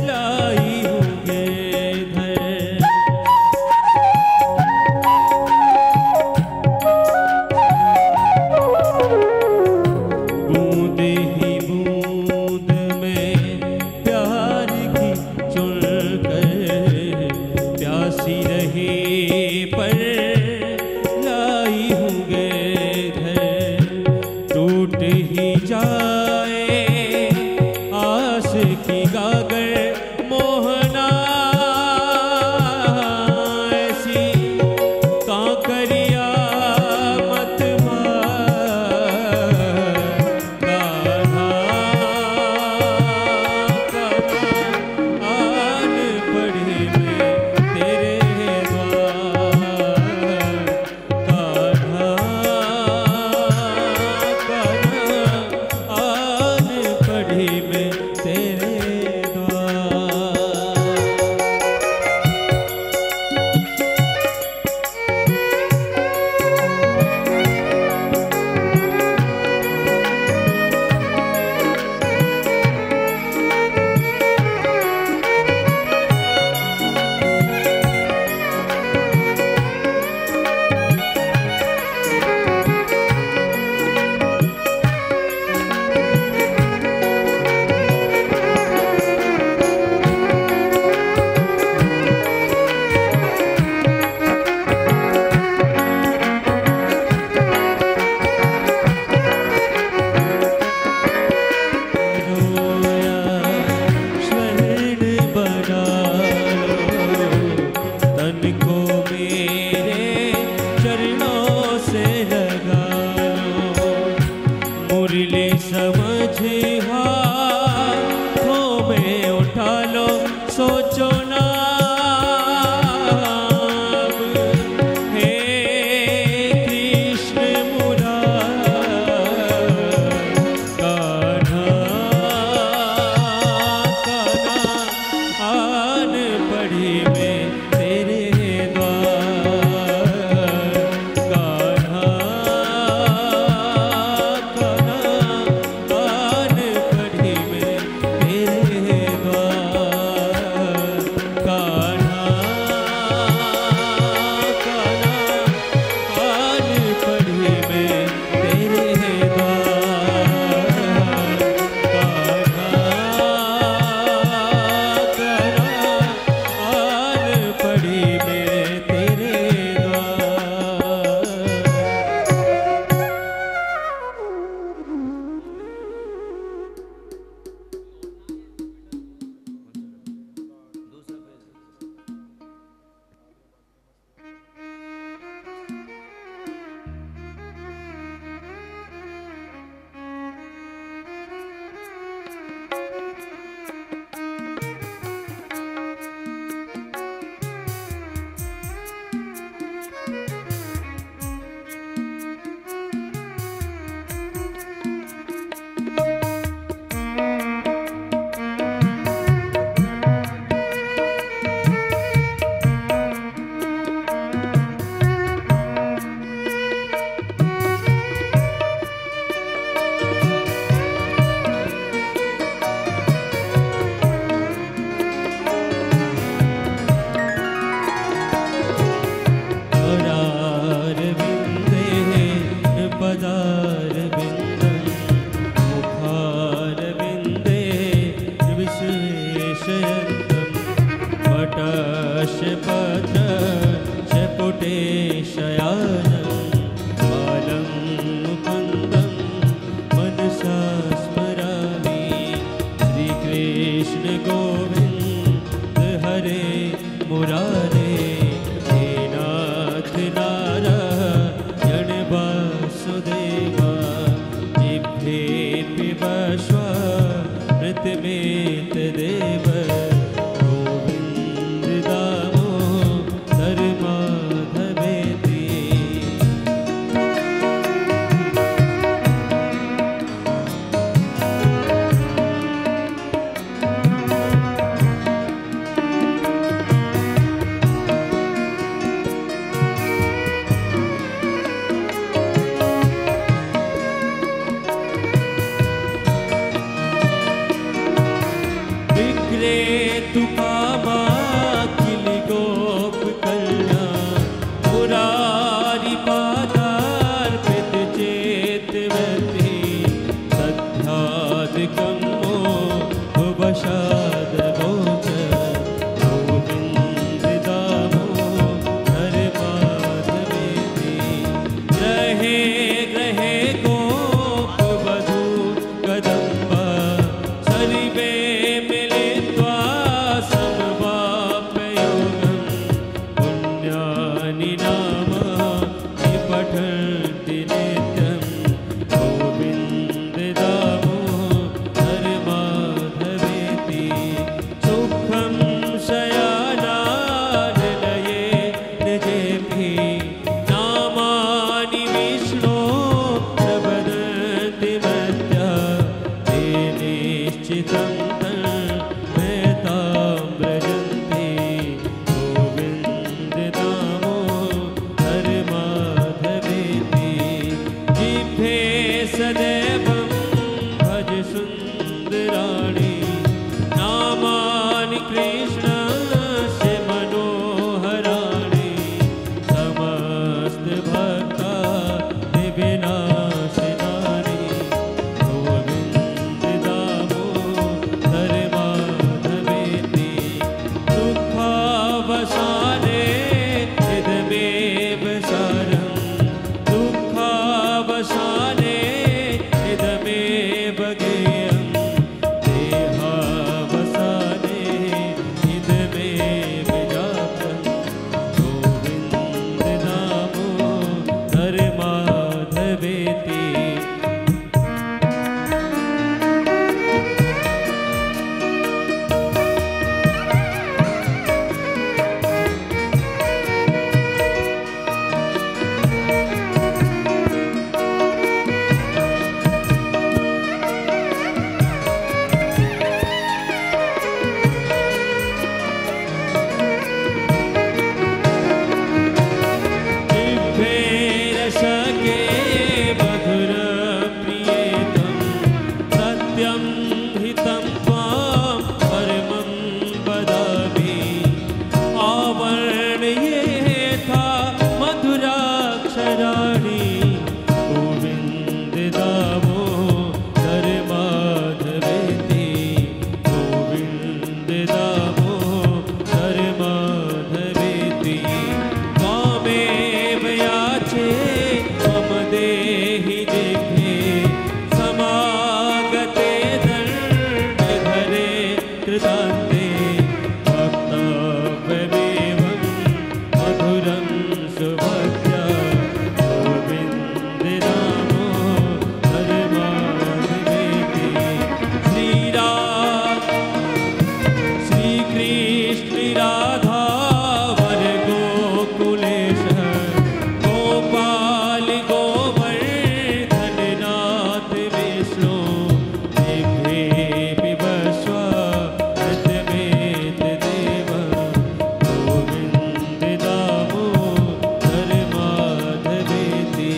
लाई हूँ गिरधर। बूंद ही बूंद में प्यार की चुन कर प्यासी रहे पर लाई हूँ गिरधर। टूट ही जाए आस की गागर मोहना ऐसी कांकरिया मत मार गाना आन पड़े में तेरे द्वार गाना आन पड़े में तेरे द्वार। मुरली समझ हाथों में उठा लो सोचो ना अब। हे कृष्ण मुरारी कान्हा कान्हा आन पड़ी में तेरे द्वार कान्हा आन पड़ी में तेरे द्वार कान्हा आन पड़ी में तेरे द्वार कान्हा आन पड़ी में तेरे सदैवं भज सुन्दराणि नामानि कृष्णस्य मनोहराणि समस्तभक्तानि विनाशिनानि गोविन्द दामोदर माधवेति दुःखावसाने इदमेव सारं दुःखावसाने इदमेव गेयं देहावसाने इदमेव जातं गोविन्द दामोदर माधवेति जिह्वेरसके मधुरप्रियेतं सत्यं हितं त्वां परमं वदामि आवर्णयेथा मधुराक्षराणि गोविन्द दामोदर माधवेति गोविन्द दामोदर माधवेति त्वामेव याचे मम देहि जिह्वे समागते दण्डधरे कृतान्ते वक्तव्यमेवं मधुरं सुभद्रा गोविन्द दामोदर माधवेति श्रीराम श्रीकृष्ण राधा वर गोकुलेश गोपाल गोवर्धन नाथ विष्णु जिह्वे पिबस्व ऋतमेत देव गोविन्द दामोदर माधवेति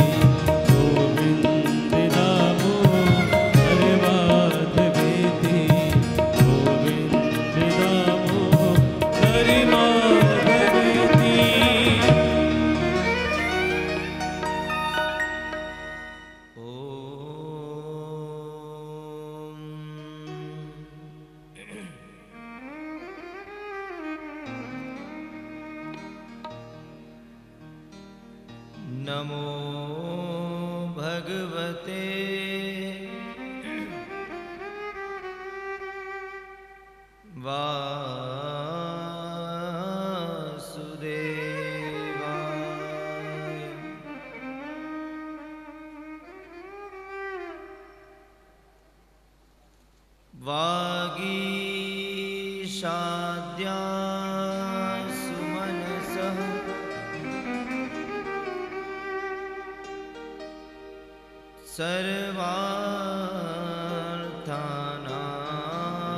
गोविन्द दामोदर माधवेति गोविन्द दामोदर माधवेति। नमो भगवते वासुदेवाय वागीशाद्या सुमनसः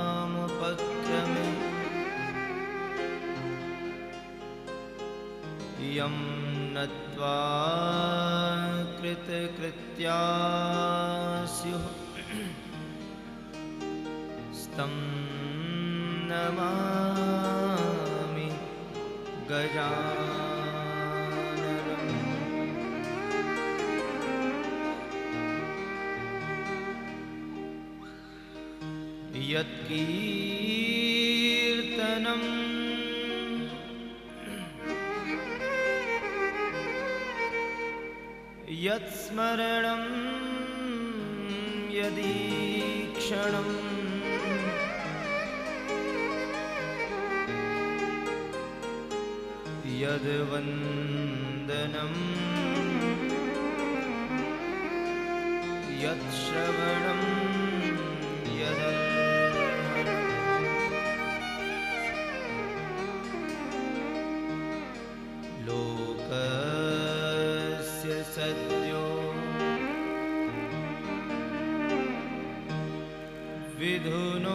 सर्वार्थानामुपक्रमे यं नत्वा कृतकृत्या स्युः स्तं नमामि गजाननम्। यत्कीर्तनं यत्स्मरणं यदीक्षणं यद्वन्दनं यत्श्रवणं लोकस्य सद्यो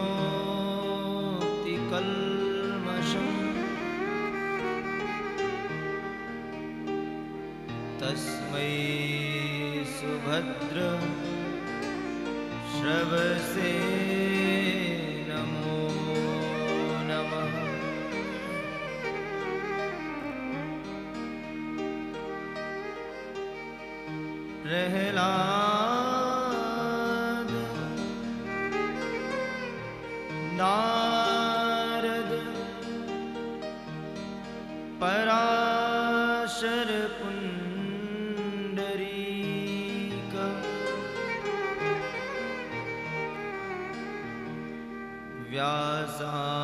विधुनोति कल्मषम् तस्मै सुभद्र श्रवसे नमो नमः। प्रहलाद नारद पराशर पुंडरीक व्यासाम्बरीश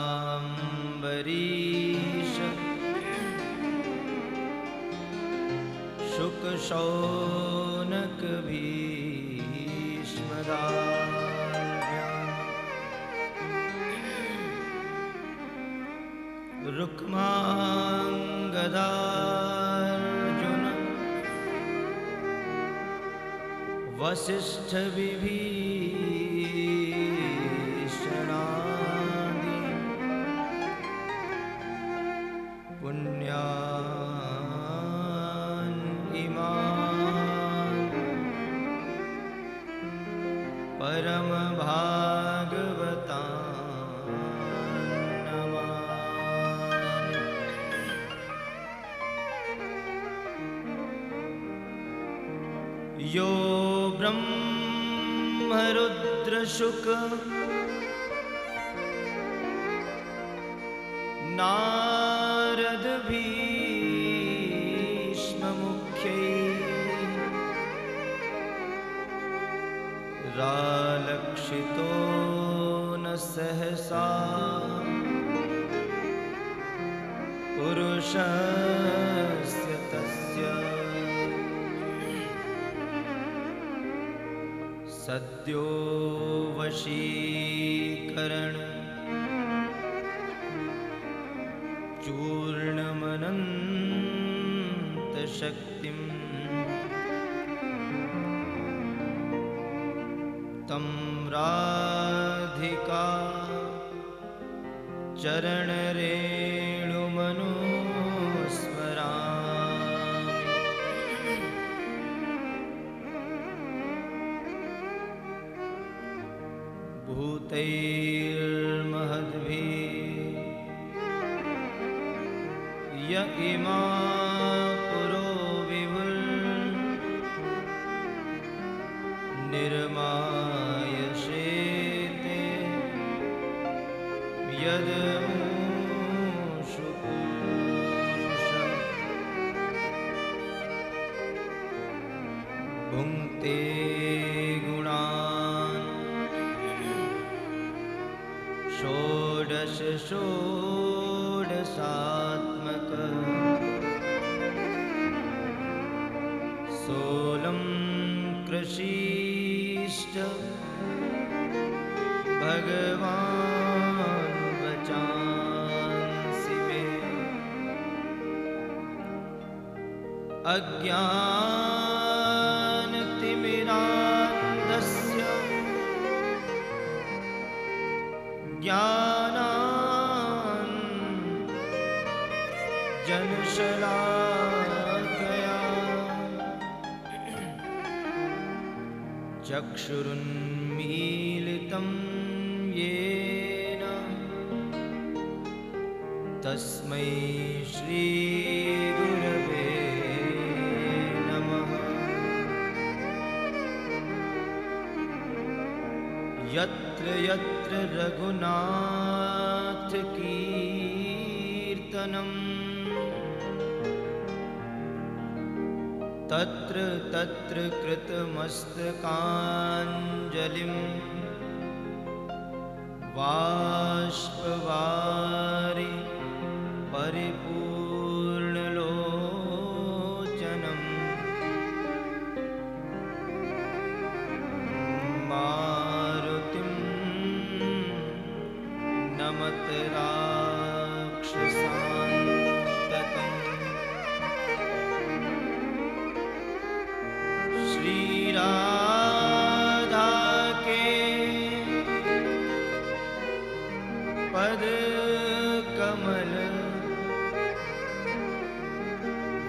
शुक शौनक भीष्मदाभ्यां रुक्माङ्गदार्जुन वसिष्ठ विभीषणादि पुण्यान् इमान् परम भागवतान् नमामि। यो ब्रह्मरुद्रशुक नारद भीष्ममुख्यै रालक्षितो न सहसा पुरुषस्य तस्य सद्यो वशीकरण चूर्णमनन्तशक्तिं तं राधिका चरणरेणुमनुस्मरामि। भूतैर्महद्भिः य इमा पुरो विभुर् निर्मायशेते यदमूषु पूरुषः भुङ्क्ते गुणान् षोडश षोडशात्मक सोलं कृषीष्ट भगवान् वचांसि मे अज्ञानतिमिरान्धस्य ज्ञानाञ्जनशलाकया चक्षुरुन्मीलितं येन तस्मै श्रीगुरवे नमः। यत्र यत्र रघुनाथकीर्तनं तत्र तत्र कृतमस्तकाञ्जलिं बाष्पवारि परिपूर्णलोचनं मारुतिं नमत राक्षसान्तकम्। श्रीराधा के पद कमल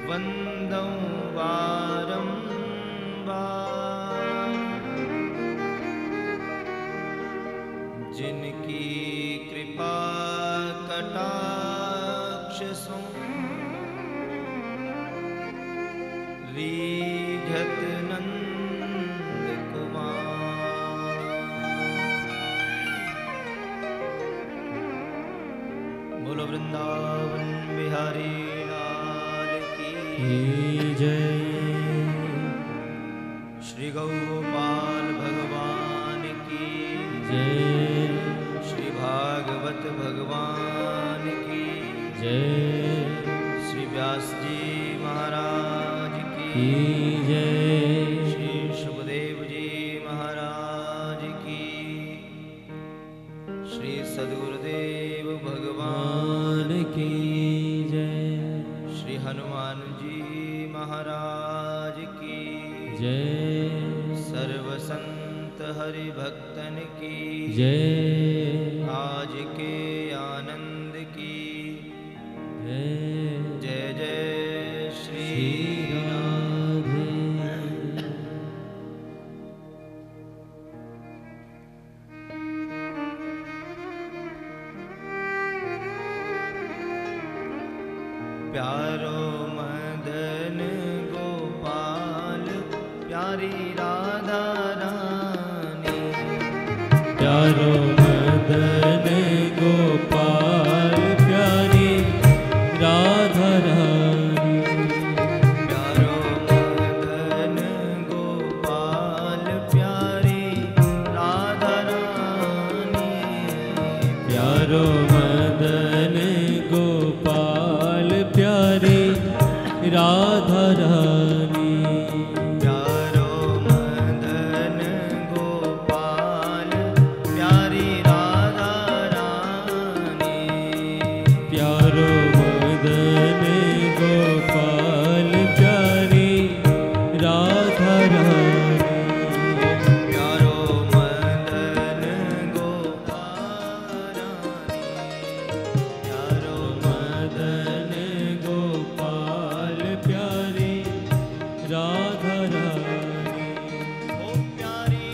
वंदौ बारंबार जिनकी कृपा कटाक्ष सो रीझत नंद कुमार। बोलो वृंदावन बिहारी लाल की जय। श्री गौपाल भगवान की जय। श्री भागवत भगवान की जय। श्री व्यास जी महाराज की जय। श्री सुखदेव जी महाराज की श्री सद्गुरुदेव भगवान की जय। श्री हनुमान जी महाराज की जय। सर्व संत हरि भक्तन की जय। आज के आनंद की जय। जय जय श्री राधे। प्यारो मदन गोपाल प्यारी राधा रानी। प्यारो मदन गोपाल प्यारी राधा रानी। प्यारो मदन गोपाल प्यारी राधा रानी। प्यारो मदन गोपाल प्यारी राधा रानी। प्यारो मदन गोपाल प्यारी राधा रानी। प्यारो मदन गोपाल प्यारी राधा रानी। प्यारो मदन गोपाल प्यारो मदन गोपाल प्यारी राधा रानी। ओ प्यारी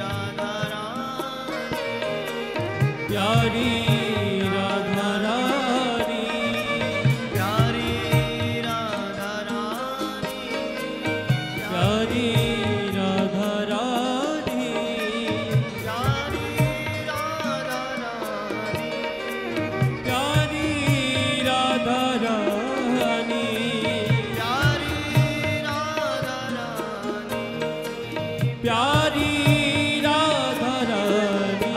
राधा रानी। प्यारी राधा रानी। प्यारी राधा रानी। प्यारी राधा रानी। प्यारी राधा रानी। प्यारी राधा रानी। प्यारी राधा रानी। प्यारी राधा रानी।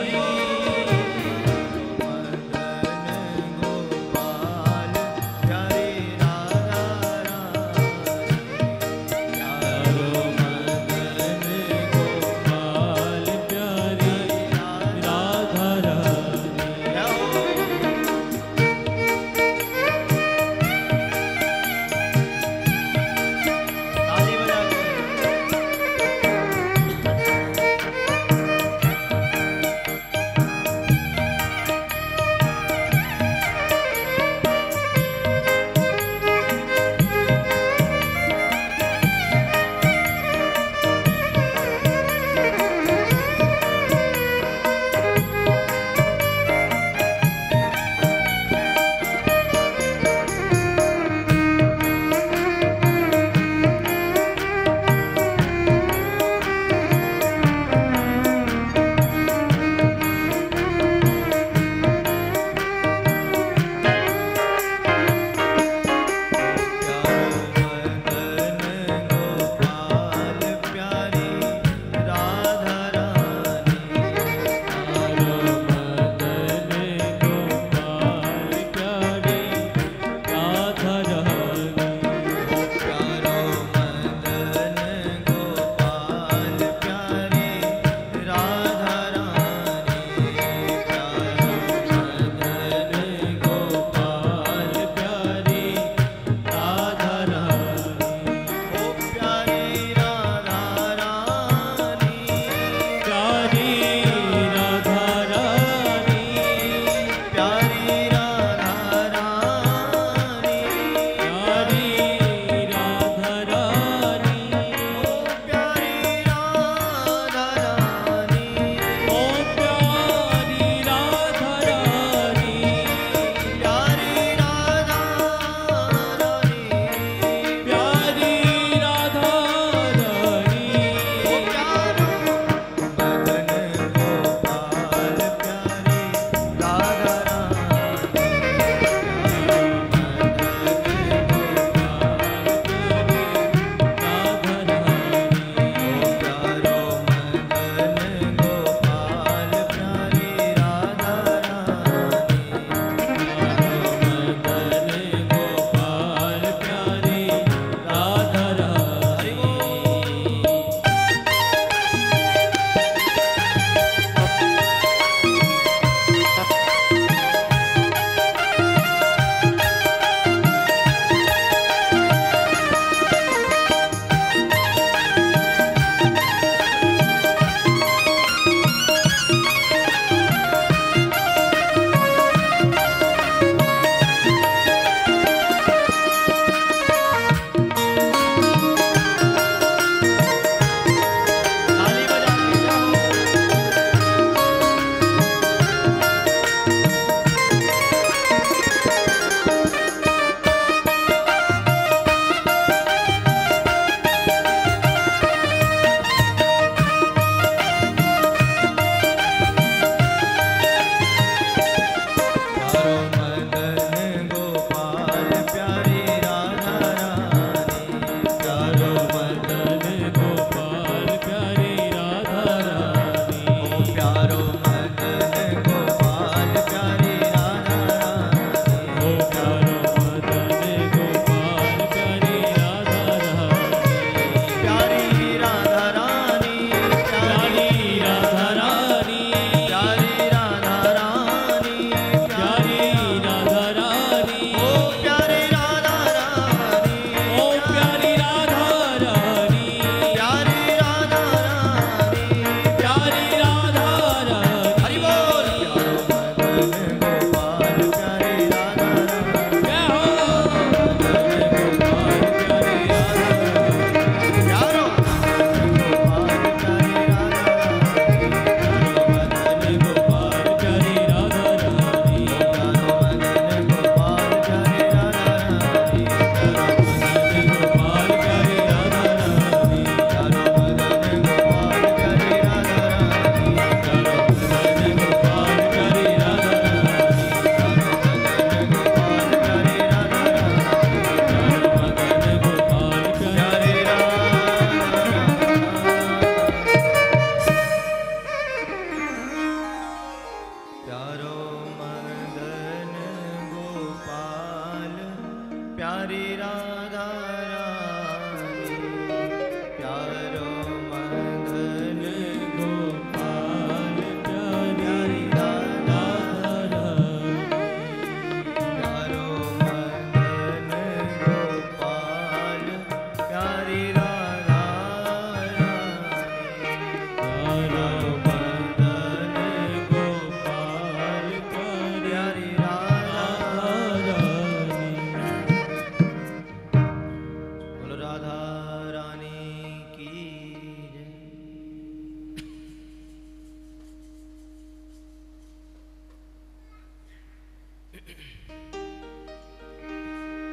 मदन गोपाल प्यारी राधा रानी। प्यारो मदन गोपाल प्यारी राधा रानी। ताली बजा के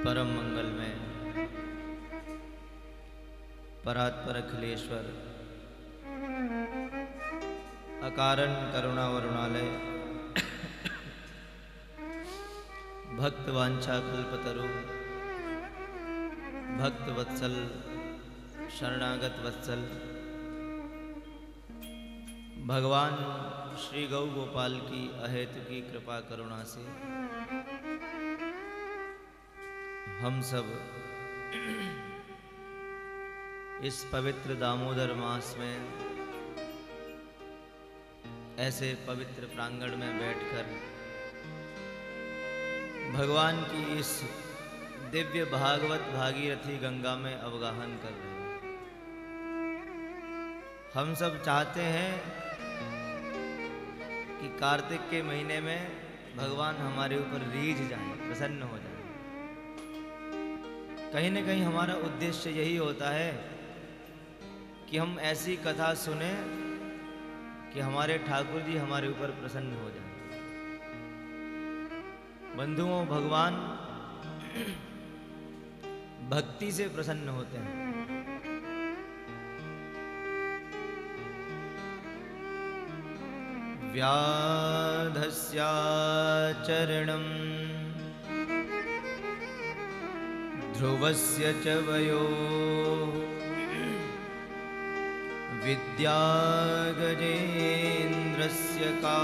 परम मंगल में परात्पर अखिलेश्वर अकारण करुणा वरुणालय भक्त वांछा कल्पतरु भक्त वत्सल शरणागत वत्सल भगवान श्री गौ गोपाल की अहेतु की कृपा करुणा से हम सब इस पवित्र दामोदर मास में ऐसे पवित्र प्रांगण में बैठकर भगवान की इस दिव्य भागवत भागीरथी गंगा में अवगाहन कर रहे हैं। हम सब चाहते हैं कि कार्तिक के महीने में भगवान हमारे ऊपर रीझ जाए, प्रसन्न हो जाए। कहीं न कहीं हमारा उद्देश्य यही होता है कि हम ऐसी कथा सुने कि हमारे ठाकुर जी हमारे ऊपर प्रसन्न हो जाए। बंधुओं, भगवान भक्ति से प्रसन्न होते हैं। व्याधस्याचरणं ध्रुवस्य च वयो विद्यागजेन्द्रस्य का।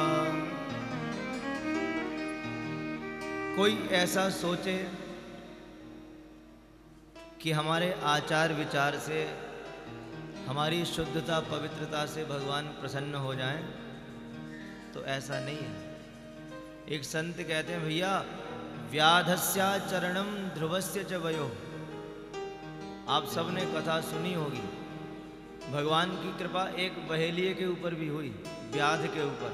कोई ऐसा सोचे कि हमारे आचार विचार से, हमारी शुद्धता पवित्रता से भगवान प्रसन्न हो जाएं, तो ऐसा नहीं है। एक संत कहते हैं, भैया व्याधस्याचरणं ध्रुवस्य च वयो। आप सबने कथा सुनी होगी, भगवान की कृपा एक बहेलिये के ऊपर भी हुई, व्याध के ऊपर।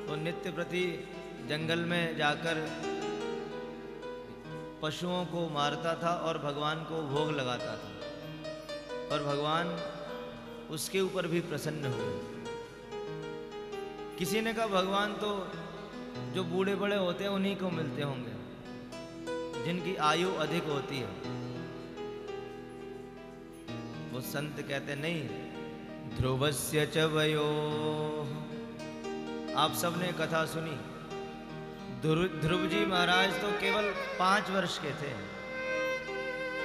तो नित्य प्रति जंगल में जाकर पशुओं को मारता था और भगवान को भोग लगाता था, और भगवान उसके ऊपर भी प्रसन्न हुए। किसी ने कहा भगवान तो जो बूढ़े बड़े होते हैं उन्हीं को मिलते होंगे, जिनकी आयु अधिक होती है। वो संत कहते नहीं, ध्रुवस्य च वयो। आप सबने कथा सुनी, ध्रुव जी महाराज तो केवल 5 वर्ष के थे,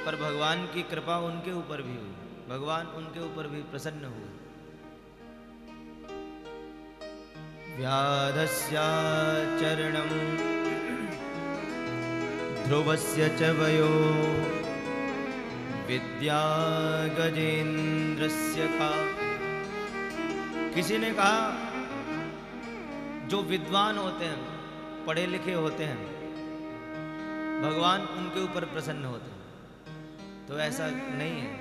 पर भगवान की कृपा उनके ऊपर भी हुई, भगवान उनके ऊपर भी प्रसन्न हुए। व्याधस्याचरणं ध्रुवस्य च वयो विद्यागजेन्द्रस्य का। किसी ने कहा जो विद्वान होते हैं, पढ़े लिखे होते हैं, भगवान उनके ऊपर प्रसन्न होते हैं। तो ऐसा नहीं है।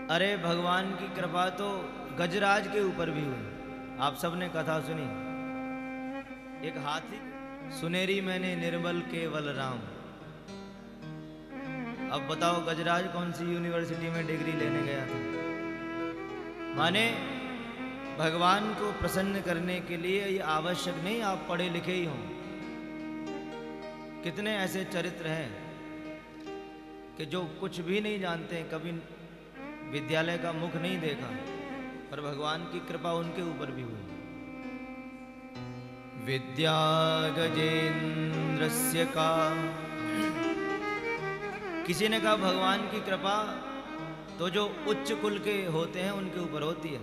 अरे भगवान की कृपा तो गजराज के ऊपर भी हुई। आप सबने कथा सुनी, एक हाथी सुनेरी मैंने निर्मल केवल राम। अब बताओ गजराज कौन सी यूनिवर्सिटी में डिग्री लेने गया था? माने भगवान को प्रसन्न करने के लिए ये आवश्यक नहीं आप पढ़े लिखे ही हों। कितने ऐसे चरित्र हैं कि जो कुछ भी नहीं जानते हैं, कभी विद्यालय का मुख नहीं देखा, पर भगवान की कृपा उनके ऊपर भी हुई। विद्यागजेन्द्रस्य का। किसी ने कहा भगवान की कृपा तो जो उच्च कुल के होते हैं उनके ऊपर होती है,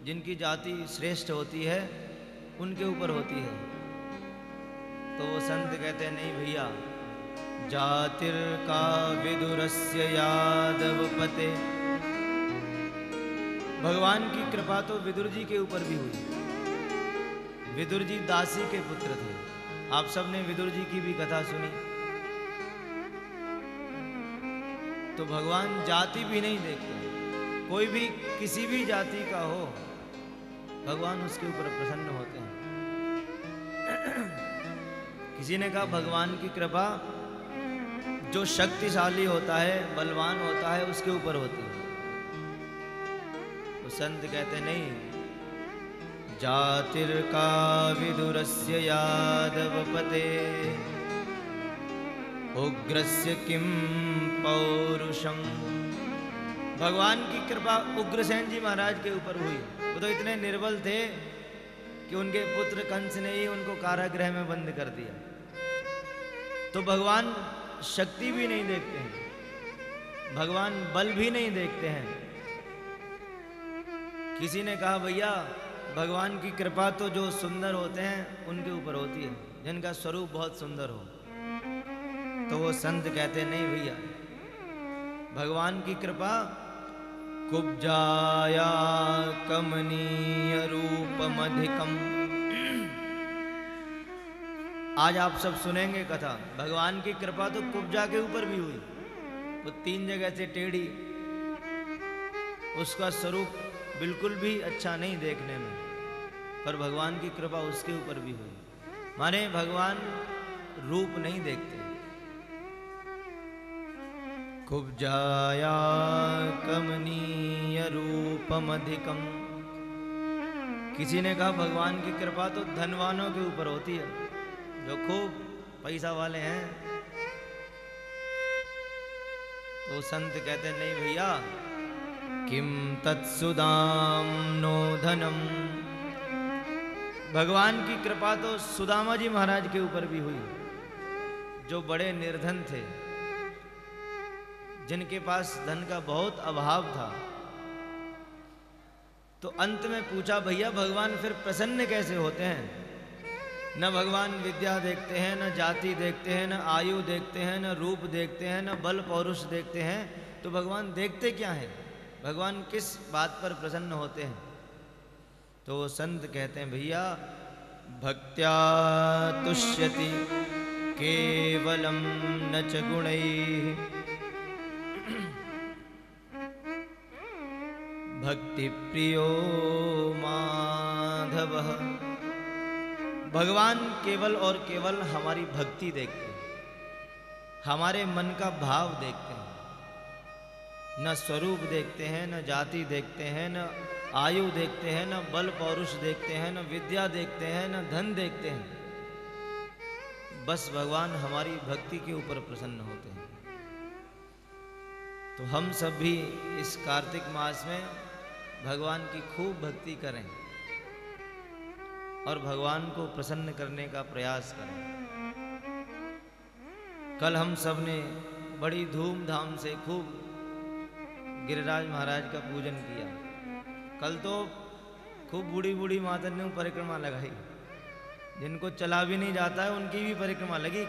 जिनकी जाति श्रेष्ठ होती है उनके ऊपर होती है। तो वो संत कहते हैं नहीं भैया, जातिर का विदुरस्य यादव पते। भगवान की कृपा तो विदुर जी के ऊपर भी हुई। विदुर जी दासी के पुत्र थे। आप सबने विदुर जी की भी कथा सुनी। तो भगवान जाति भी नहीं देखते, कोई भी किसी भी जाति का हो, भगवान उसके ऊपर प्रसन्न होते हैं। किसी ने कहा भगवान की कृपा जो शक्तिशाली होता है, बलवान होता है, उसके ऊपर होती है। तो संत कहते नहीं, जातिर का विदुरस्य यादव पते। उग्रस्य किं पौरुषम। भगवान की कृपा उग्रसेन जी महाराज के ऊपर हुई। वो तो इतने निर्बल थे कि उनके पुत्र कंस ने ही उनको कारागृह में बंद कर दिया। तो भगवान शक्ति भी नहीं देखते हैं, भगवान बल भी नहीं देखते हैं। किसी ने कहा भैया भगवान की कृपा तो जो सुंदर होते हैं उनके ऊपर होती है, जिनका स्वरूप बहुत सुंदर हो। तो वो संत कहते नहीं भैया, भगवान की कृपा कुब्जाया कमनीय रूपमधिकम। आज आप सब सुनेंगे कथा। भगवान की कृपा तो कुब्जा के ऊपर भी हुई, वो 3 जगह से टेढ़ी, उसका स्वरूप बिल्कुल भी अच्छा नहीं देखने में, पर भगवान की कृपा उसके ऊपर भी हुई। माने भगवान रूप नहीं देखते। कुब्जाया कमनीय रूपमधिकम। किसी ने कहा भगवान की कृपा तो धनवानों के ऊपर होती है, जो खूब पैसा वाले हैं। तो संत कहते नहीं भैया, किम तत्सुदाम नो धनम। भगवान की कृपा तो सुदामा जी महाराज के ऊपर भी हुई, जो बड़े निर्धन थे, जिनके पास धन का बहुत अभाव था। तो अंत में पूछा भैया भगवान फिर प्रसन्न कैसे होते हैं? न भगवान विद्या देखते हैं, न जाति देखते हैं, न आयु देखते हैं, न रूप देखते हैं, न बल पौरुष देखते हैं। तो भगवान देखते क्या है? भगवान किस बात पर प्रसन्न होते हैं? तो वो संत कहते हैं भैया, भक्त्या तुष्यति केवलम न च गुणैः भक्ति प्रियो माधवः। भगवान केवल और केवल हमारी भक्ति देखते हैं, हमारे मन का भाव देखते हैं। न स्वरूप देखते हैं, न जाति देखते हैं, न आयु देखते हैं, न बल पौरुष देखते हैं, न विद्या देखते हैं, न धन देखते हैं। बस भगवान हमारी भक्ति के ऊपर प्रसन्न होते हैं। तो हम सब भी इस कार्तिक मास में भगवान की खूब भक्ति करें और भगवान को प्रसन्न करने का प्रयास करें। कल हम सब ने बड़ी धूमधाम से खूब गिरिराज महाराज का पूजन किया। कल तो खूब बूढ़ी बूढ़ी माता ने परिक्रमा लगाई, जिनको चला भी नहीं जाता है उनकी भी परिक्रमा लगी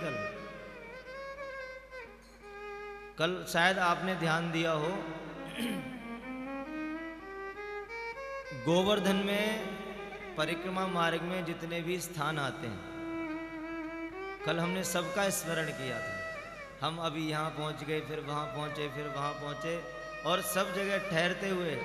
कल शायद आपने ध्यान दिया हो, गोवर्धन में परिक्रमा मार्ग में जितने भी स्थान आते हैं, कल हमने सबका स्मरण किया था। हम अभी यहाँ पहुँच गए, फिर वहाँ पहुँचे, फिर वहाँ पहुँचे, और सब जगह ठहरते हुए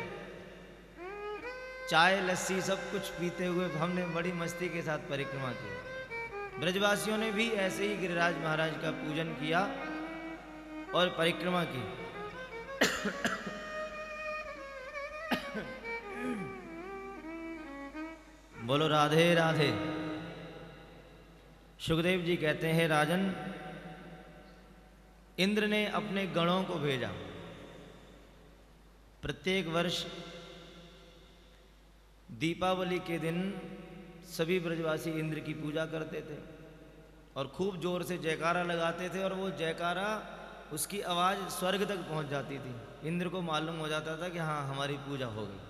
चाय लस्सी सब कुछ पीते हुए हमने बड़ी मस्ती के साथ परिक्रमा की। ब्रजवासियों ने भी ऐसे ही गिरिराज महाराज का पूजन किया और परिक्रमा की। बोलो राधे राधे। सुखदेव जी कहते हैं, राजन, इंद्र ने अपने गणों को भेजा। प्रत्येक वर्ष दीपावली के दिन सभी ब्रजवासी इंद्र की पूजा करते थे और खूब जोर से जयकारा लगाते थे, और वो जयकारा उसकी आवाज़ स्वर्ग तक पहुंच जाती थी। इंद्र को मालूम हो जाता था कि हाँ हमारी पूजा हो गई।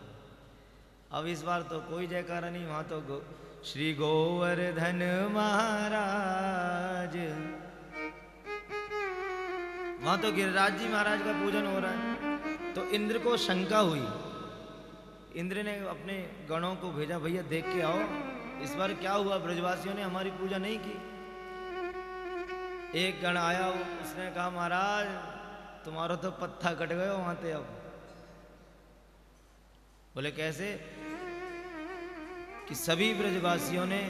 अब इस बार तो कोई जयकारा नहीं, वहाँ तो श्री गोवर्धन महाराज, वहाँ तो गिरिराज जी महाराज का पूजन हो रहा है। तो इंद्र को शंका हुई। इंद्र ने अपने गणों को भेजा, भैया देख के आओ इस बार क्या हुआ, ब्रजवासियों ने हमारी पूजा नहीं की। एक गण आया, उसने कहा महाराज तुम्हारा तो पत्ता कट गए वहां थे। अब बोले कैसे? कि सभी ब्रजवासियों ने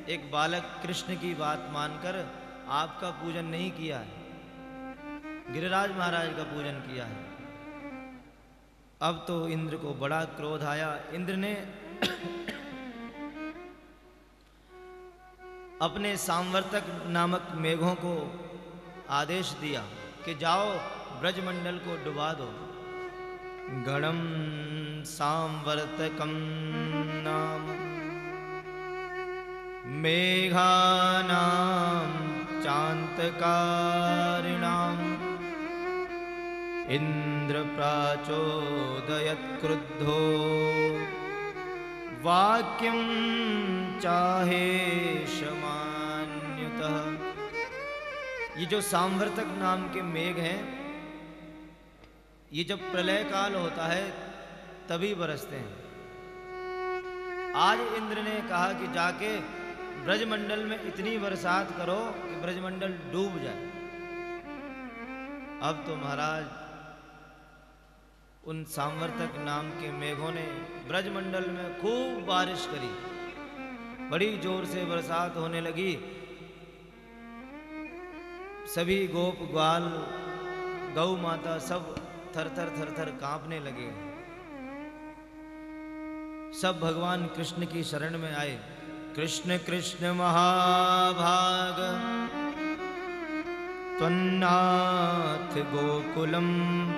एक बालक कृष्ण की बात मानकर आपका पूजन नहीं किया है, गिरिराज महाराज का पूजन किया है। अब तो इंद्र को बड़ा क्रोध आया। इंद्र ने अपने सांवर्तक नामक मेघों को आदेश दिया कि जाओ ब्रजमंडल को डुबा दो। गणम सांवर्तकम नाम मेघानां चान्तकारिणाम् इन्द्रप्राचोदयत्क्रुद्धो वाक्यं चाहेशमान्युतः। ये जो सांवर्तक नाम के मेघ हैं, ये जब प्रलय काल होता है तभी बरसते हैं। आज इंद्र ने कहा कि जाके ब्रजमंडल में इतनी बरसात करो कि ब्रजमंडल डूब जाए। अब तो महाराज उन सांवर्तक नाम के मेघों ने ब्रजमंडल में खूब बारिश करी, बड़ी जोर से बरसात होने लगी। सभी गोप ग्वाल गौ माता सब थर थर कांपने लगे। सब भगवान कृष्ण की शरण में आए। कृष्ण कृष्ण महाभाग त्वन्नाथ गोकुलम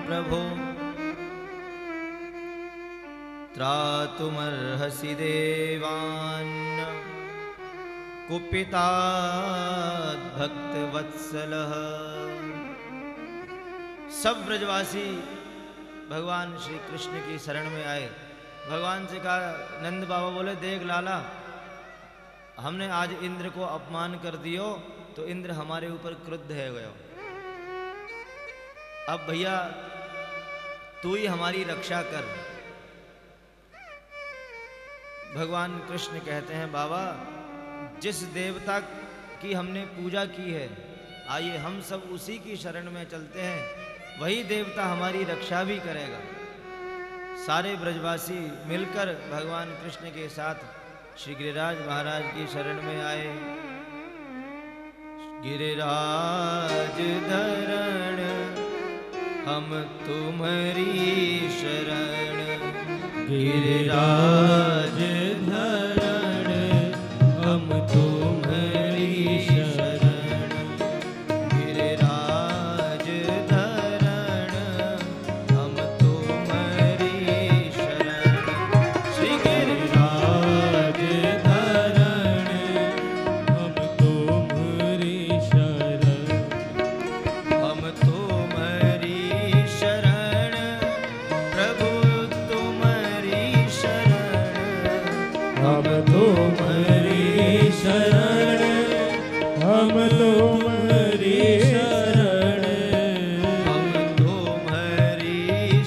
प्रभो त्रातुमर्हसि देवान् कुपिताद् भक्तवत्सलः। सब ब्रजवासी भगवान श्री कृष्ण की शरण में आए। भगवान से कहा, नंद बाबा बोले, देख लाला, हमने आज इंद्र को अपमान कर दियो तो इंद्र हमारे ऊपर क्रुद्ध है गयो। अब भैया तू ही हमारी रक्षा कर। भगवान कृष्ण कहते हैं, बाबा जिस देवता की हमने पूजा की है, आइए हम सब उसी की शरण में चलते हैं, वही देवता हमारी रक्षा भी करेगा। सारे ब्रजवासी मिलकर भगवान कृष्ण के साथ श्री गिरिराज महाराज की शरण में आए। गिरिराज धरण हम तुम्हारी शरण, गिरिराज धरण हम तुम्हारी शरण, गिरिराज धरण हम तुम्हारी शरण। श्री गिरिराज धरण हम तुम्हारी शरण, हम तुम्हारी शरण प्रभु तुम्हारी शरण, हम तुम्हारी शरण, हम तुम्हारी शरण, हम तुम्हारी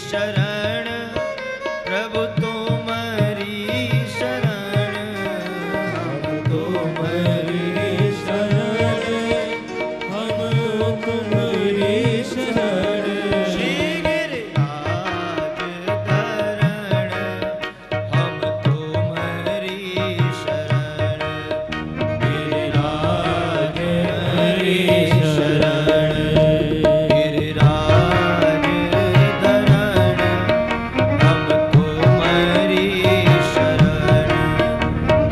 शरण प्रभु तुम्हारी शरण, हम तुम्हारी शरण, हम तुम्हारी शरण। श्री गिरिराज धरण हम तुम्हारी शरण, गिरिराज हरि शरण, गिरिराज धरण हम तुम्हारी शरण,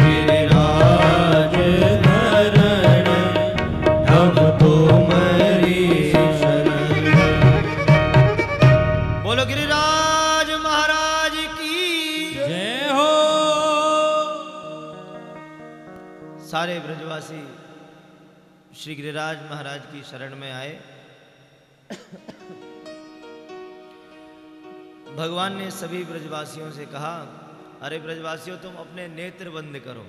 गिरिराज धरण हम तुम्हारी शरण। बोलो गिरिराज महाराज की। जय हो। सारे ब्रजवासी श्री गिरिराज महाराज की शरण में आए। भगवान ने सभी ब्रजवासियों से कहा, अरे ब्रजवासियों तुम अपने नेत्र बंद करो।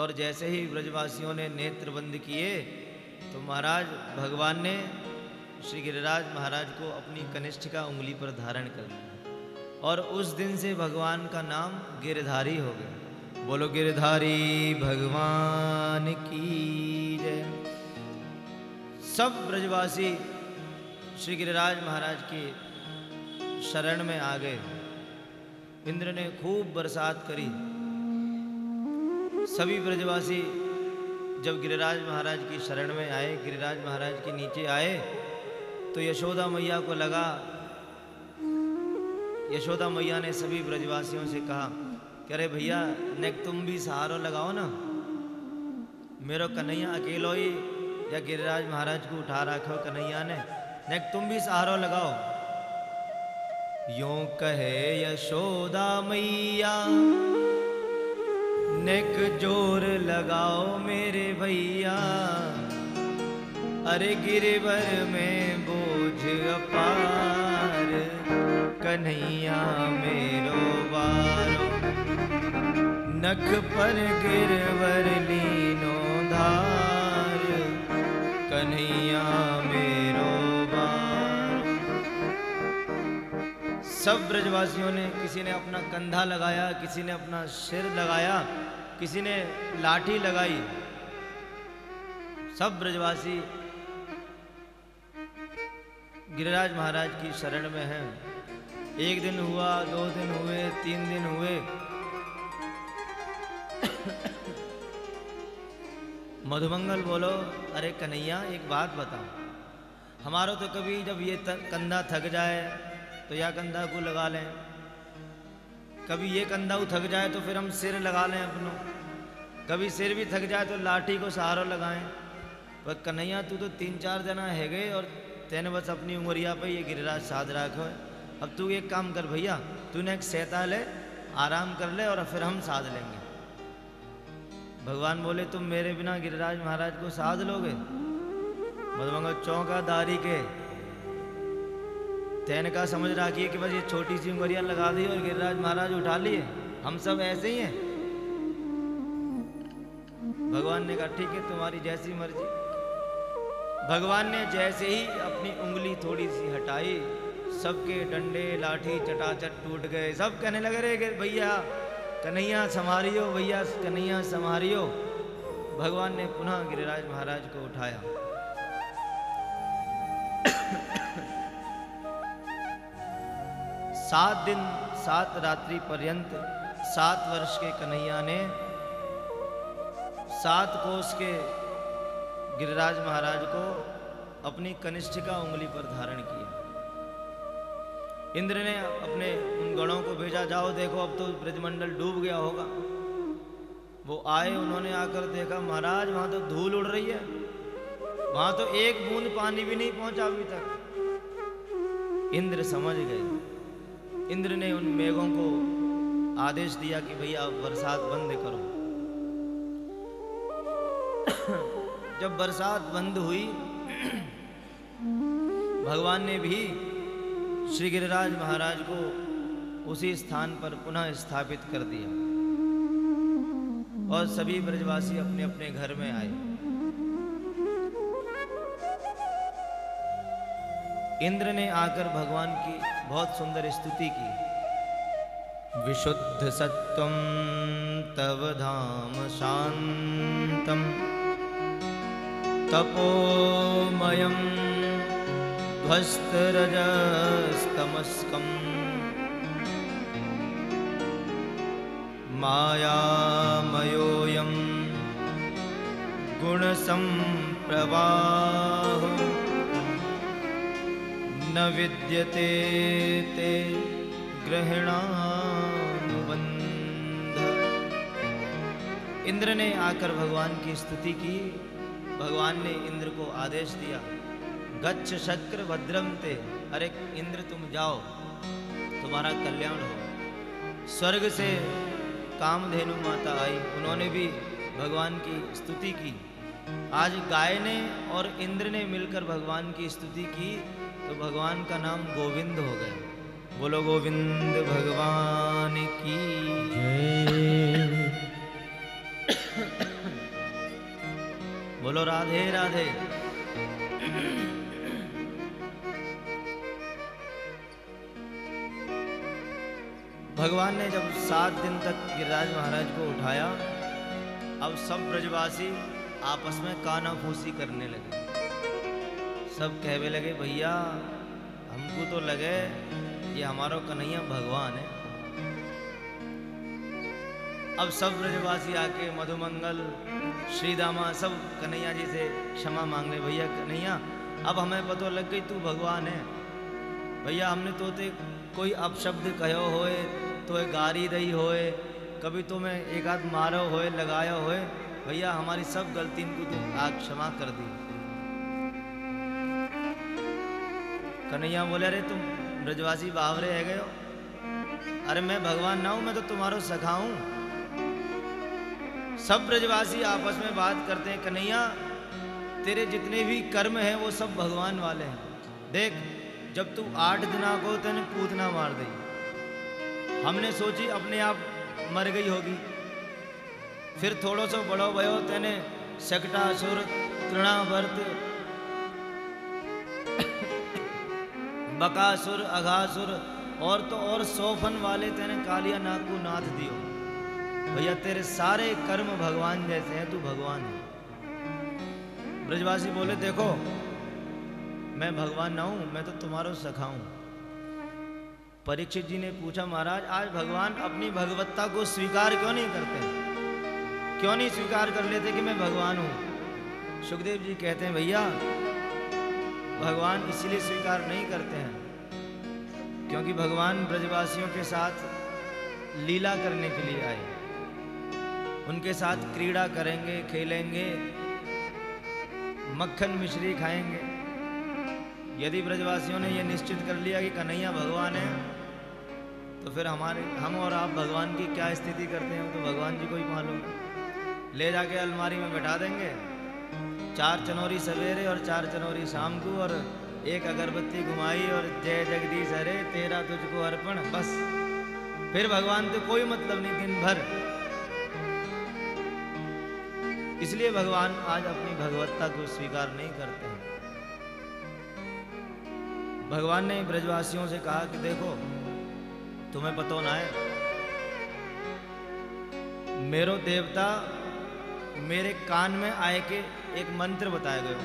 और जैसे ही ब्रजवासियों ने नेत्र बंद किए तो महाराज भगवान ने श्री गिरिराज महाराज को अपनी कनिष्ठिका उंगली पर धारण कर लिया। और उस दिन से भगवान का नाम गिरधारी हो गया। बोलो गिरधारी भगवान की जय। सब ब्रजवासी श्री गिरिराज महाराज की शरण में आ गए। इंद्र ने खूब बरसात करी। सभी ब्रजवासी जब गिरिराज महाराज की शरण में आए, गिरिराज महाराज के नीचे आए, तो यशोदा मैया को लगा। यशोदा मैया ने सभी ब्रजवासियों से कहा कि अरे भैया ने तुम भी सहारो लगाओ ना, मेरो कन्हैया अकेलो ही या गिरिराज महाराज को उठा रखो कन्हैया ने, नेक तुम भी सहारो लगाओ। यों कहे यशोदा मैया, नेक जोर लगाओ मेरे भैया, अरे गिरवर में बोझ अपार, कन्हैया मेरो बारो, नख पर गिरवर लीनो धार, कन्हैया मेरो बारो। सब ब्रजवासियों ने, किसी ने अपना कंधा लगाया, किसी ने अपना सिर लगाया, किसी ने लाठी लगाई। सब ब्रजवासी गिरिराज महाराज की शरण में हैं। एक दिन हुआ, 2 दिन हुए, 3 दिन हुए, मधुमंगल बोलो, अरे कन्हैया एक बात बताओ, हमारा तो कभी जब ये कंधा थक जाए तो या कंधा को लगा लें, कभी ये कंधा थक जाए तो फिर हम सिर लगा लें अपनों, कभी सिर भी थक जाए तो लाठी को सहारा लगाएं। पर कन्हैया तू तो 3-4 जना है गए और तेने बस अपनी उंगरिया पे ये गिरिराज साध रखो है। अब तू एक काम कर भैया, तूने एक सहता ले, आराम कर ले और फिर हम साध लेंगे। भगवान बोले तुम मेरे बिना गिरिराज महाराज को साध लोगे? मधुमंगल चौंका दारी के, तेन का समझ रखिए कि बस ये छोटी सी उंगलियां लगा दी और गिरिराज महाराज उठा लिए, हम सब ऐसे ही हैं। भगवान ने कहा ठीक है तुम्हारी जैसी मर्जी। भगवान ने जैसे ही अपनी उंगली थोड़ी सी हटाई, सबके डंडे लाठी चटाचट टूट गए। सब कहने लगे रे भैया कन्हैया संभारियो, भैया कन्हैया संभारियो। भगवान ने पुनः गिरिराज महाराज को उठाया। 7 दिन 7 रात्रि पर्यंत 7 वर्ष के कन्हैया ने 7 कोस के गिरिराज महाराज को अपनी कनिष्ठिका उंगली पर धारण किया। इंद्र ने अपने उन गणों को भेजा, जाओ देखो अब तो ब्रजमंडल डूब गया होगा। वो आए, उन्होंने आकर देखा महाराज वहां तो धूल उड़ रही है, वहां तो एक बूंद पानी भी नहीं पहुंचा अभी तक। इंद्र समझ गए। इंद्र ने उन मेघों को आदेश दिया कि भैया बरसात बंद करो। जब बरसात बंद हुई, भगवान ने भी श्री गिरिराज महाराज को उसी स्थान पर पुनः स्थापित कर दिया और सभी ब्रजवासी अपने अपने घर में आए। इंद्र ने आकर भगवान की बहुत सुंदर स्तुति की। विशुद्ध सत्वं तव धाम शांतम तपोमयं ध्वस्तरजस्तमस्कं मायामयोऽयं गुणसम्प्रवाहो न विद्यते ते ग्रहणानुबन्ध। इंद्र ने आकर भगवान की स्तुति की। भगवान ने इंद्र को आदेश दिया, गच्छ शक्र भद्रम ते, अरे इंद्र तुम जाओ, तुम्हारा कल्याण हो। स्वर्ग से कामधेनु माता आई, उन्होंने भी भगवान की स्तुति की। आज गाय ने और इंद्र ने मिलकर भगवान की स्तुति की तो भगवान का नाम गोविंद हो गया। बोलो गोविंद भगवान की जय। बोलो राधे राधे। भगवान ने जब 7 दिन तक गिरिराज महाराज को उठाया, अब सब ब्रजवासी आपस में कानाफूसी करने लगे। सब कहने लगे भैया हमको तो लगे ये हमारा कन्हैया भगवान है। अब सब ब्रजवासी आके मधुमंगल श्रीदामा सब कन्हैया जी से क्षमा मांगने, भैया कन्हैया अब हमें पता लग गई तू भगवान है। भैया हमने तो ते कोई अपशब्द कहो होए, तो गारी दई होए, कभी तुम्हें एक आध मारो होए, लगाया होए, भैया हमारी सब गलती को तो आज क्षमा कर दी। कन्हैया बोले अरे तुम ब्रजवासी बावरे है गए हो, अरे मैं भगवान ना हूं, मैं तो तुम्हारो सखा हूं। सब ब्रजवासी आपस में बात करते हैं, कन्हैया तेरे जितने भी कर्म हैं वो सब भगवान वाले हैं। देख जब तू 8 दिना को तेने पूतना मार दी, हमने सोची अपने आप मर गई होगी। फिर थोड़ो सो बड़ो भयो तेने शकटासुर, तृणावर्त, बकासुर, अघासुर और तो और 100 फन वाले तेने कालिया नाग को नाथ दियो। भैया तेरे सारे कर्म भगवान जैसे हैं, तू भगवान है। ब्रजवासी बोले देखो मैं भगवान ना हूं, मैं तो तुम्हारो सखा हूं। परीक्षित जी ने पूछा महाराज आज भगवान अपनी भगवत्ता को स्वीकार क्यों नहीं करते, क्यों नहीं स्वीकार कर लेते कि मैं भगवान हूं। सुखदेव जी कहते हैं भैया भगवान इसीलिए स्वीकार नहीं करते हैं क्योंकि भगवान ब्रजवासियों के साथ लीला करने के लिए आए, उनके साथ क्रीड़ा करेंगे, खेलेंगे, मक्खन मिश्री खाएंगे। यदि ब्रजवासियों ने यह निश्चित कर लिया कि कन्हैया भगवान है तो फिर हम और आप भगवान की क्या स्थिति करते हैं तो भगवान जी को ही मालूम। ले जाके अलमारी में बैठा देंगे, 4 चनौरी सवेरे और 4 चनौरी शाम को, और एक अगरबत्ती घुमाई और जय जगदीश हरे तेरा तुझको अर्पण, बस। फिर भगवान तो कोई मतलब नहीं दिन भर। इसलिए भगवान आज अपनी भगवत्ता को स्वीकार नहीं करते हैं। भगवान ने ब्रजवासियों से कहा कि देखो तुम्हें पतो ना है, मेरो देवता मेरे कान में आए के एक मंत्र बताए गए।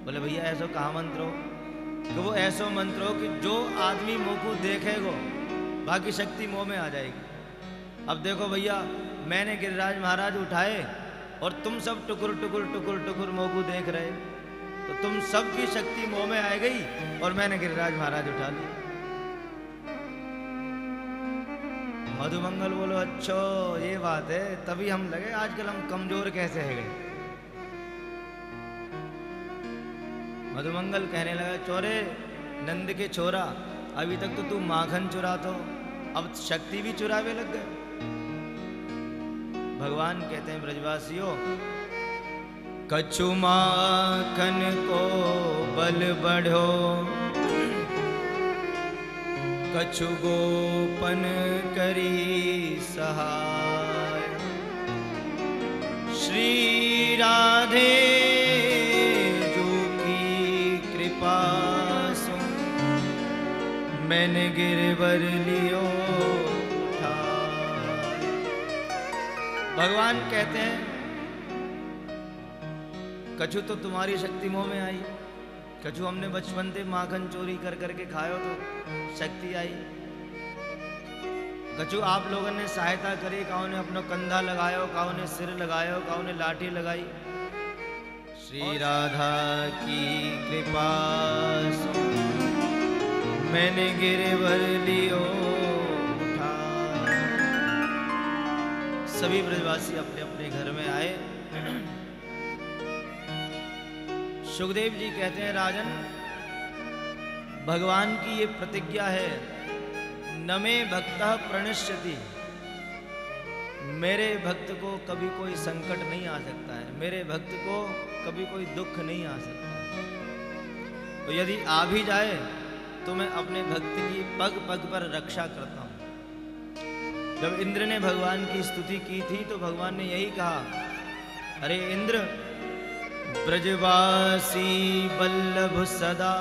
बोले भैया ऐसा कहा मंत्र हो कि वो ऐसा मंत्र हो कि जो आदमी मुंह को देखेगो बाकी शक्ति मुंह में आ जाएगी। अब देखो भैया मैंने गिरिराज महाराज उठाए और तुम सब टुकुर टुकुर टुकुर टुकुर मुंह को देख रहे, तो तुम सब की शक्ति मुंह में आ गई और मैंने गिरिराज महाराज उठा लिया। मधुमंगल बोलो अच्छा ये बात है, तभी हम लगे आजकल हम कमजोर कैसे है गए। मधुमंगल कहने लगा चोरे नंद के छोरा, अभी तक तो तू माखन चुरा तो अब शक्ति भी चुरावे लग गए। भगवान कहते हैं ब्रजवासियों कछु माखन को बल बढ़ो, कछु गोपन करी सहाय, श्री राधे जो की कृपा सुन, मैंने गिरवर लियो उठाय। भगवान कहते हैं कछु तो तुम्हारी शक्ति मुंह में आई, कछु हमने बचपन से माखन चोरी कर करके खायो तो शक्ति आई, कछु आप लोगों ने सहायता करी, काओ ने अपना कंधा लगायो, काओ ने सिर लगायो, काओ ने लाठी लगाई। श्री राधा की कृपा सो मैंने गिरवर लियो उठा। सभी ब्रजवासी अपने अपने घर में आए। सुखदेव जी कहते हैं राजन भगवान की ये प्रतिज्ञा है न मे भक्तः प्रणश्यति, मेरे भक्त को कभी कोई संकट नहीं आ सकता है, मेरे भक्त को कभी कोई दुख नहीं आ सकता। तो यदि आ भी जाए तो मैं अपने भक्त की पग पग पर रक्षा करता हूं। जब इंद्र ने भगवान की स्तुति की थी तो भगवान ने यही कहा, अरे इंद्र ब्रजवासी बल्लभ सदा,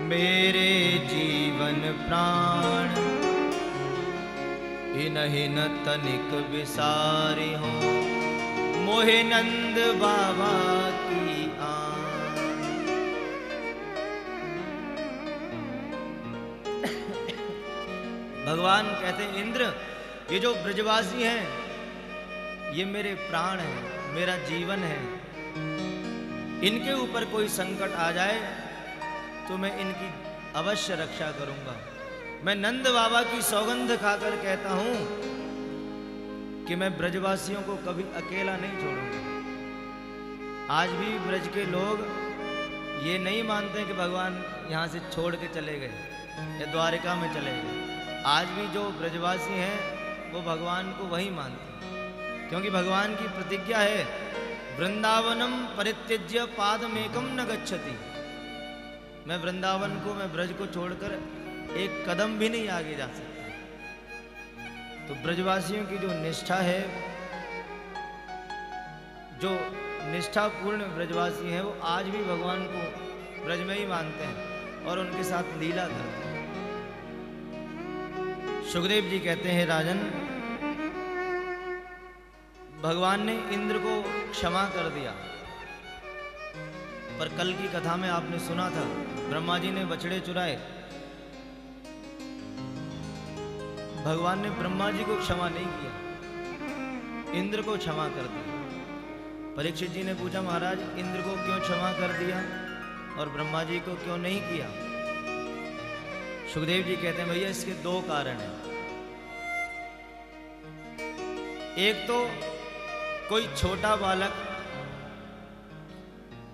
मेरे जीवन प्राण, इन्हीं न तनिक विसारी हो, मोहे नंद बाबा की आन। भगवान कहते हैं इंद्र ये जो ब्रजवासी हैं ये मेरे प्राण हैं, मेरा जीवन है, इनके ऊपर कोई संकट आ जाए तो मैं इनकी अवश्य रक्षा करूंगा। मैं नंद बाबा की सौगंध खाकर कहता हूं कि मैं ब्रजवासियों को कभी अकेला नहीं छोड़ूंगा। आज भी ब्रज के लोग ये नहीं मानते कि भगवान यहाँ से छोड़ के चले गए या द्वारिका में चले गए। आज भी जो ब्रजवासी हैं वो भगवान को वही मानते हैं, क्योंकि भगवान की प्रतिज्ञा है वृंदावनम परित्यज्य पादमेकम न गच्छति। मैं वृंदावन को, मैं ब्रज को छोड़कर एक कदम भी नहीं आगे जा सकता। तो ब्रजवासियों की जो निष्ठा है, जो निष्ठापूर्ण ब्रजवासी हैं, वो आज भी भगवान को ब्रज में ही मानते हैं और उनके साथ लीला करते हैं। सुखदेव जी कहते हैं, राजन, भगवान ने इंद्र को क्षमा कर दिया, पर कल की कथा में आपने सुना था ब्रह्मा जी ने बछड़े चुराए। भगवान ने ब्रह्मा जी को क्षमा नहीं किया, इंद्र को क्षमा कर दिया। परीक्षित जी ने पूछा, महाराज इंद्र को क्यों क्षमा कर दिया और ब्रह्मा जी को क्यों नहीं किया? सुखदेव जी कहते हैं, भैया इसके दो कारण हैं। एक तो कोई छोटा बालक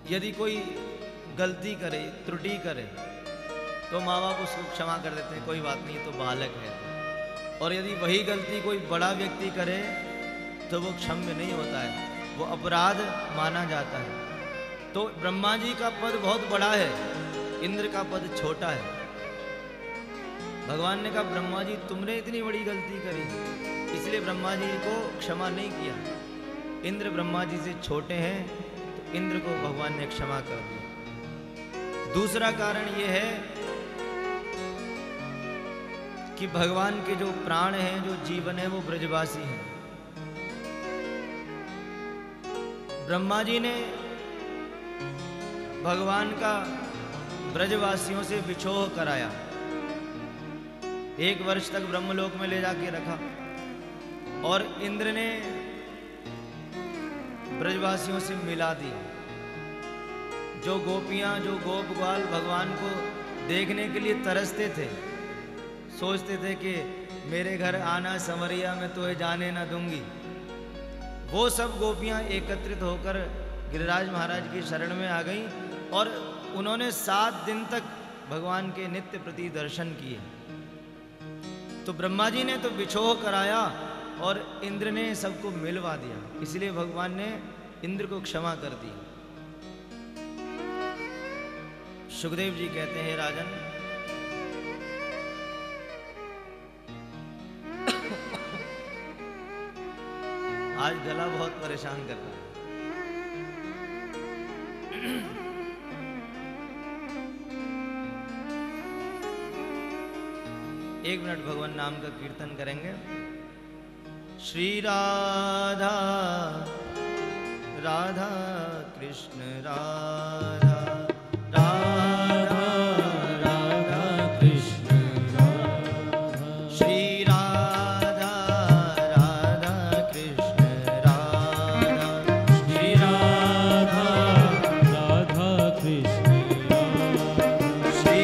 यदि कोई गलती करे, त्रुटि करे, तो माँ बाप उसको क्षमा कर देते हैं, कोई बात नहीं, तो बालक है। और यदि वही गलती कोई बड़ा व्यक्ति करे तो वो क्षम्य नहीं होता है, वो अपराध माना जाता है। तो ब्रह्मा जी का पद बहुत बड़ा है, इंद्र का पद छोटा है। भगवान ने कहा, ब्रह्मा जी तुमने इतनी बड़ी गलती करी, इसलिए ब्रह्मा जी को क्षमा नहीं किया। इंद्र ब्रह्मा जी से छोटे हैं, तो इंद्र को भगवान ने क्षमा कर दिया। दूसरा कारण यह है कि भगवान के जो प्राण हैं, जो जीवन है, वो ब्रजवासी हैं। ब्रह्मा जी ने भगवान का ब्रजवासियों से विछोह कराया, 1 वर्ष तक ब्रह्मलोक में ले जाके रखा, और इंद्र ने ब्रजवासियों से मिला दिया। जो गोपियां, जो गोप ग्वाल भगवान को देखने के लिए तरसते थे, सोचते थे कि मेरे घर आना संवरिया, मैं तुम्हें जाने ना दूंगी, वो सब गोपियां एकत्रित होकर गिरिराज महाराज की शरण में आ गईं और उन्होंने 7 दिन तक भगवान के नित्य प्रति दर्शन किए। तो ब्रह्मा जी ने तो विछोह कराया और इंद्र ने सबको मिलवा दिया, इसलिए भगवान ने इंद्र को क्षमा कर दी। सुखदेव जी कहते हैं, राजन, आज गला बहुत परेशान कर रहा है। एक मिनट भगवान नाम का कीर्तन करेंगे। श्री राधा राधा कृष्ण राधा राधा राधा कृष्ण राधा, श्री राधा राधा कृष्ण राधा, श्री राधा राधा कृष्ण राधा, श्री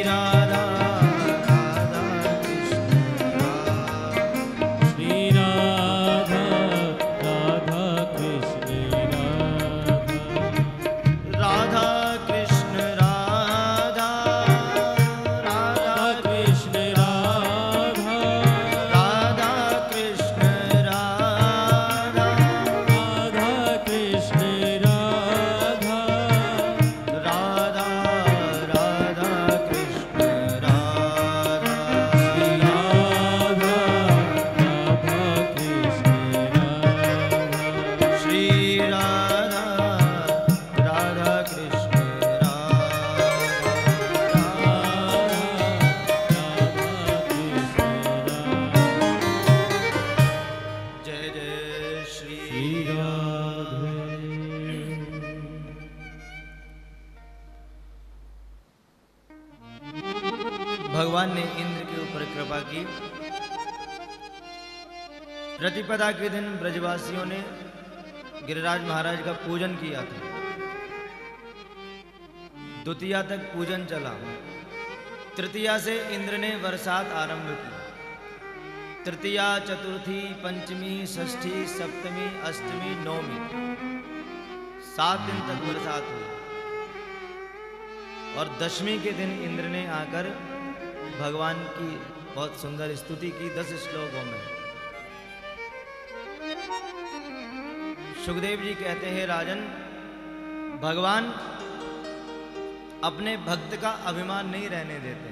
राधा राधा कृष्ण राधा, श्री राधा राधा कृष्ण राधा, राधा कृष्ण राधा, राधा कृष्ण राधा, राधा कृष्ण राधा, राधा कृष्ण राधा, राधा राधा कृष्ण राधा, श्री राधा राधा कृष्ण राधा, श्री राधा राधा कृष्ण राधा, जय जय श्री भगवान ने इंद्र के ऊपर कृपा की। प्रतिपदा के दिन ब्रजवासियों ने गिरिराज महाराज का पूजन किया था। द्वितीया तक पूजन चला। तृतीया से इंद्र ने बरसात आरंभ की। तृतीया, चतुर्थी, पंचमी, षष्ठी, सप्तमी, अष्टमी, नवमी, 7 दिन तक बरसात हुई। और दशमी के दिन इंद्र ने आकर भगवान की बहुत सुंदर स्तुति की 10 श्लोकों में। सुखदेव जी कहते हैं, राजन, भगवान अपने भक्त का अभिमान नहीं रहने देते।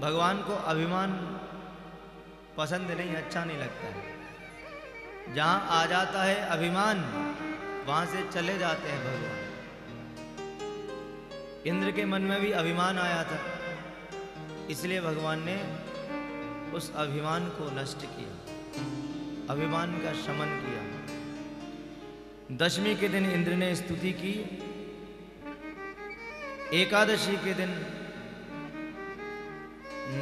भगवान को अभिमान पसंद नहीं, अच्छा नहीं लगता है। जहां आ जाता है अभिमान, वहां से चले जाते हैं भगवान। इंद्र के मन में भी अभिमान आया था, इसलिए भगवान ने उस अभिमान को नष्ट किया, अभिमान का शमन किया। दशमी के दिन इंद्र ने स्तुति की। एकादशी के दिन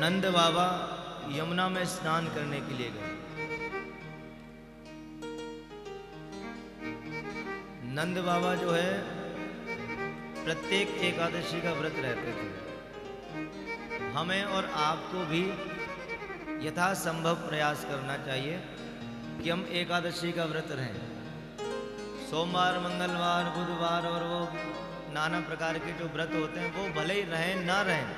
नंद बाबा यमुना में स्नान करने के लिए गए। नंद बाबा जो है प्रत्येक एकादशी का व्रत रहते थे। हमें और आपको भी यथासंभव प्रयास करना चाहिए कि हम एकादशी का व्रत रहें। सोमवार, मंगलवार, बुधवार और वो नाना प्रकार के जो व्रत होते हैं वो भले ही रहें ना रहें,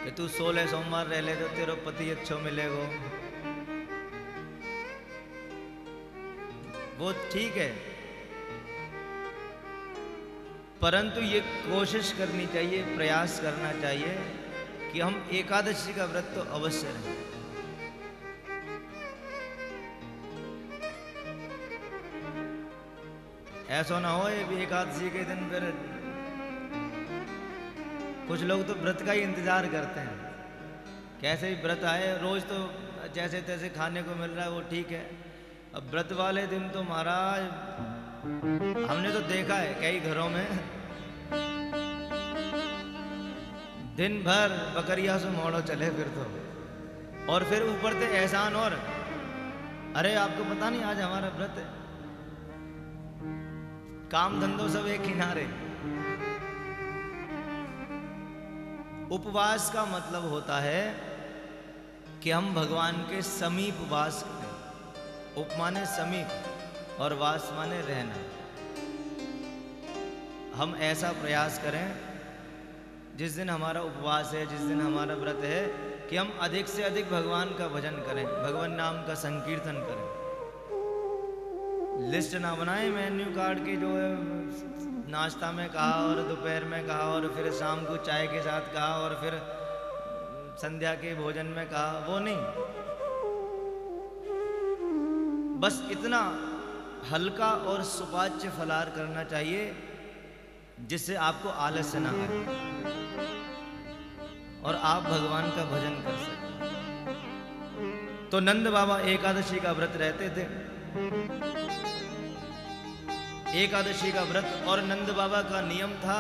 कि तू 16 सोमवार रह ले तो तेरा पति अच्छो मिलेगो, वो ठीक है, परंतु ये कोशिश करनी चाहिए, प्रयास करना चाहिए कि हम एकादशी का व्रत तो अवश्य रहें। ऐसा ना हो ये एकादशी के दिन फिर कुछ लोग तो व्रत का ही इंतजार करते हैं, कैसे भी व्रत आए, रोज तो जैसे तैसे खाने को मिल रहा है वो ठीक है। अब व्रत वाले दिन तो महाराज हमने तो देखा है कई घरों में दिन भर बकरिया से मोड़ो चले फिर तो, और फिर ऊपर से एहसान, और अरे आपको पता नहीं आज हमारा व्रत है। काम धंधों सब एक किनारे। उपवास का मतलब होता है कि हम भगवान के समीप वास करें। उप माने समीप और वास माने रहना। हम ऐसा प्रयास करें जिस दिन हमारा उपवास है, जिस दिन हमारा व्रत है, कि हम अधिक से अधिक भगवान का भजन करें, भगवान नाम का संकीर्तन करें। लिस्ट ना बनाए मेन्यू कार्ड की, जो है नाश्ता में कहा और दोपहर में कहा और फिर शाम को चाय के साथ कहा और फिर संध्या के भोजन में कहा, वो नहीं। बस इतना हल्का और सुपाच्य फलाहार करना चाहिए जिससे आपको आलस्य ना आए और आप भगवान का भजन कर सकें। तो नंद बाबा एकादशी का व्रत रहते थे। एकादशी का व्रत, और नंद बाबा का नियम था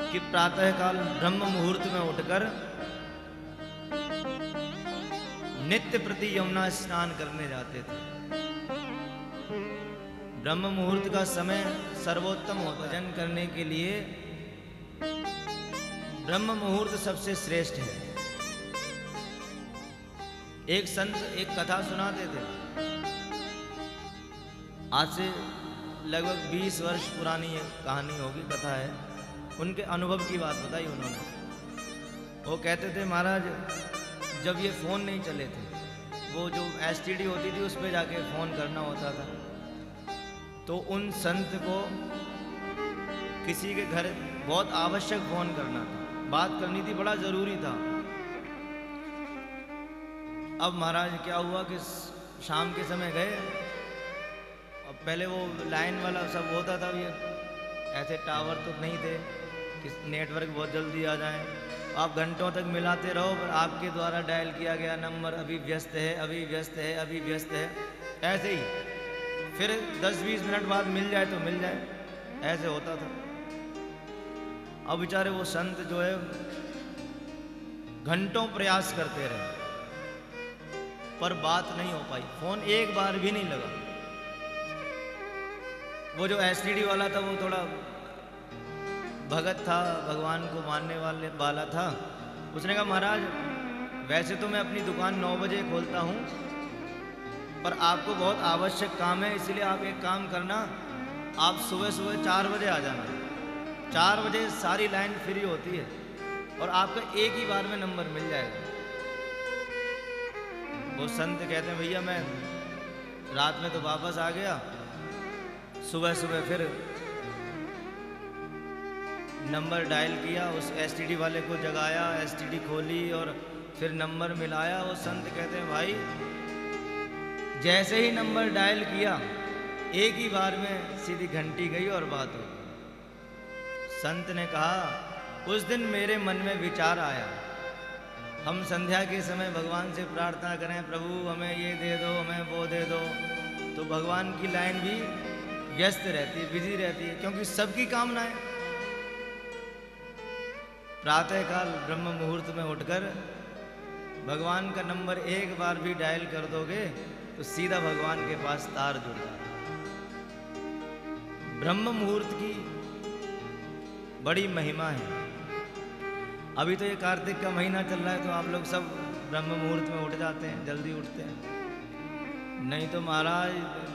कि प्रातःकाल ब्रह्म मुहूर्त में उठकर नित्य प्रति यमुना स्नान करने जाते थे। ब्रह्म मुहूर्त का समय सर्वोत्तम होता है। भजन करने के लिए ब्रह्म मुहूर्त सबसे श्रेष्ठ है। एक संत एक कथा सुनाते थे, आज से लगभग 20 वर्ष पुरानी कहानी होगी, कथा है। उनके अनुभव की बात बताई उन्होंने। वो कहते थे, महाराज जब ये फ़ोन नहीं चले थे, वो जो STD होती थी उस पर जाके फ़ोन करना होता था, तो उन संत को किसी के घर बहुत आवश्यक फ़ोन करना था, बात करनी थी, बड़ा ज़रूरी था। अब महाराज क्या हुआ कि शाम के समय गए, और पहले वो लाइन वाला सब होता था, ये ऐसे टावर तो नहीं थे कि नेटवर्क बहुत जल्दी आ जाए। आप घंटों तक मिलाते रहो, पर आपके द्वारा डायल किया गया नंबर अभी व्यस्त है, अभी व्यस्त है, अभी व्यस्त है, ऐसे ही। फिर 10-20 मिनट बाद मिल जाए तो मिल जाए, ऐसे होता था। अब बेचारे वो संत जो है घंटों प्रयास करते रहे, पर बात नहीं हो पाई, फोन एक बार भी नहीं लगा। वो जो STD वाला था वो थोड़ा भगत था, भगवान को मानने वाला था। उसने कहा, महाराज वैसे तो मैं अपनी दुकान 9 बजे खोलता हूँ, पर आपको बहुत आवश्यक काम है, इसलिए आप एक काम करना, आप सुबह सुबह 4 बजे आ जाना। 4 बजे सारी लाइन फ्री होती है और आपका एक ही बार में नंबर मिल जाएगा। वो संत कहते हैं भैया मैं रात में तो वापस आ गया, सुबह सुबह फिर नंबर डायल किया, उस एसटीडी वाले को जगाया, एसटीडी खोली और फिर नंबर मिलाया। वो संत कहते हैं भाई जैसे ही नंबर डायल किया एक ही बार में सीधी घंटी गई और बात हो गई। संत ने कहा उस दिन मेरे मन में विचार आया, हम संध्या के समय भगवान से प्रार्थना करें प्रभु हमें ये दे दो हमें वो दे दो, तो भगवान की लाइन भी व्यस्त रहती है, बिजी रहती है, क्योंकि सबकी कामनाएं। प्रातःकाल ब्रह्म मुहूर्त में उठकर भगवान का नंबर एक बार भी डायल कर दोगे तो सीधा भगवान के पास तार जुड़ जाए। ब्रह्म मुहूर्त की बड़ी महिमा है। अभी तो ये कार्तिक का महीना चल रहा है तो आप लोग सब ब्रह्म मुहूर्त में उठ जाते हैं, जल्दी उठते हैं। नहीं तो महाराज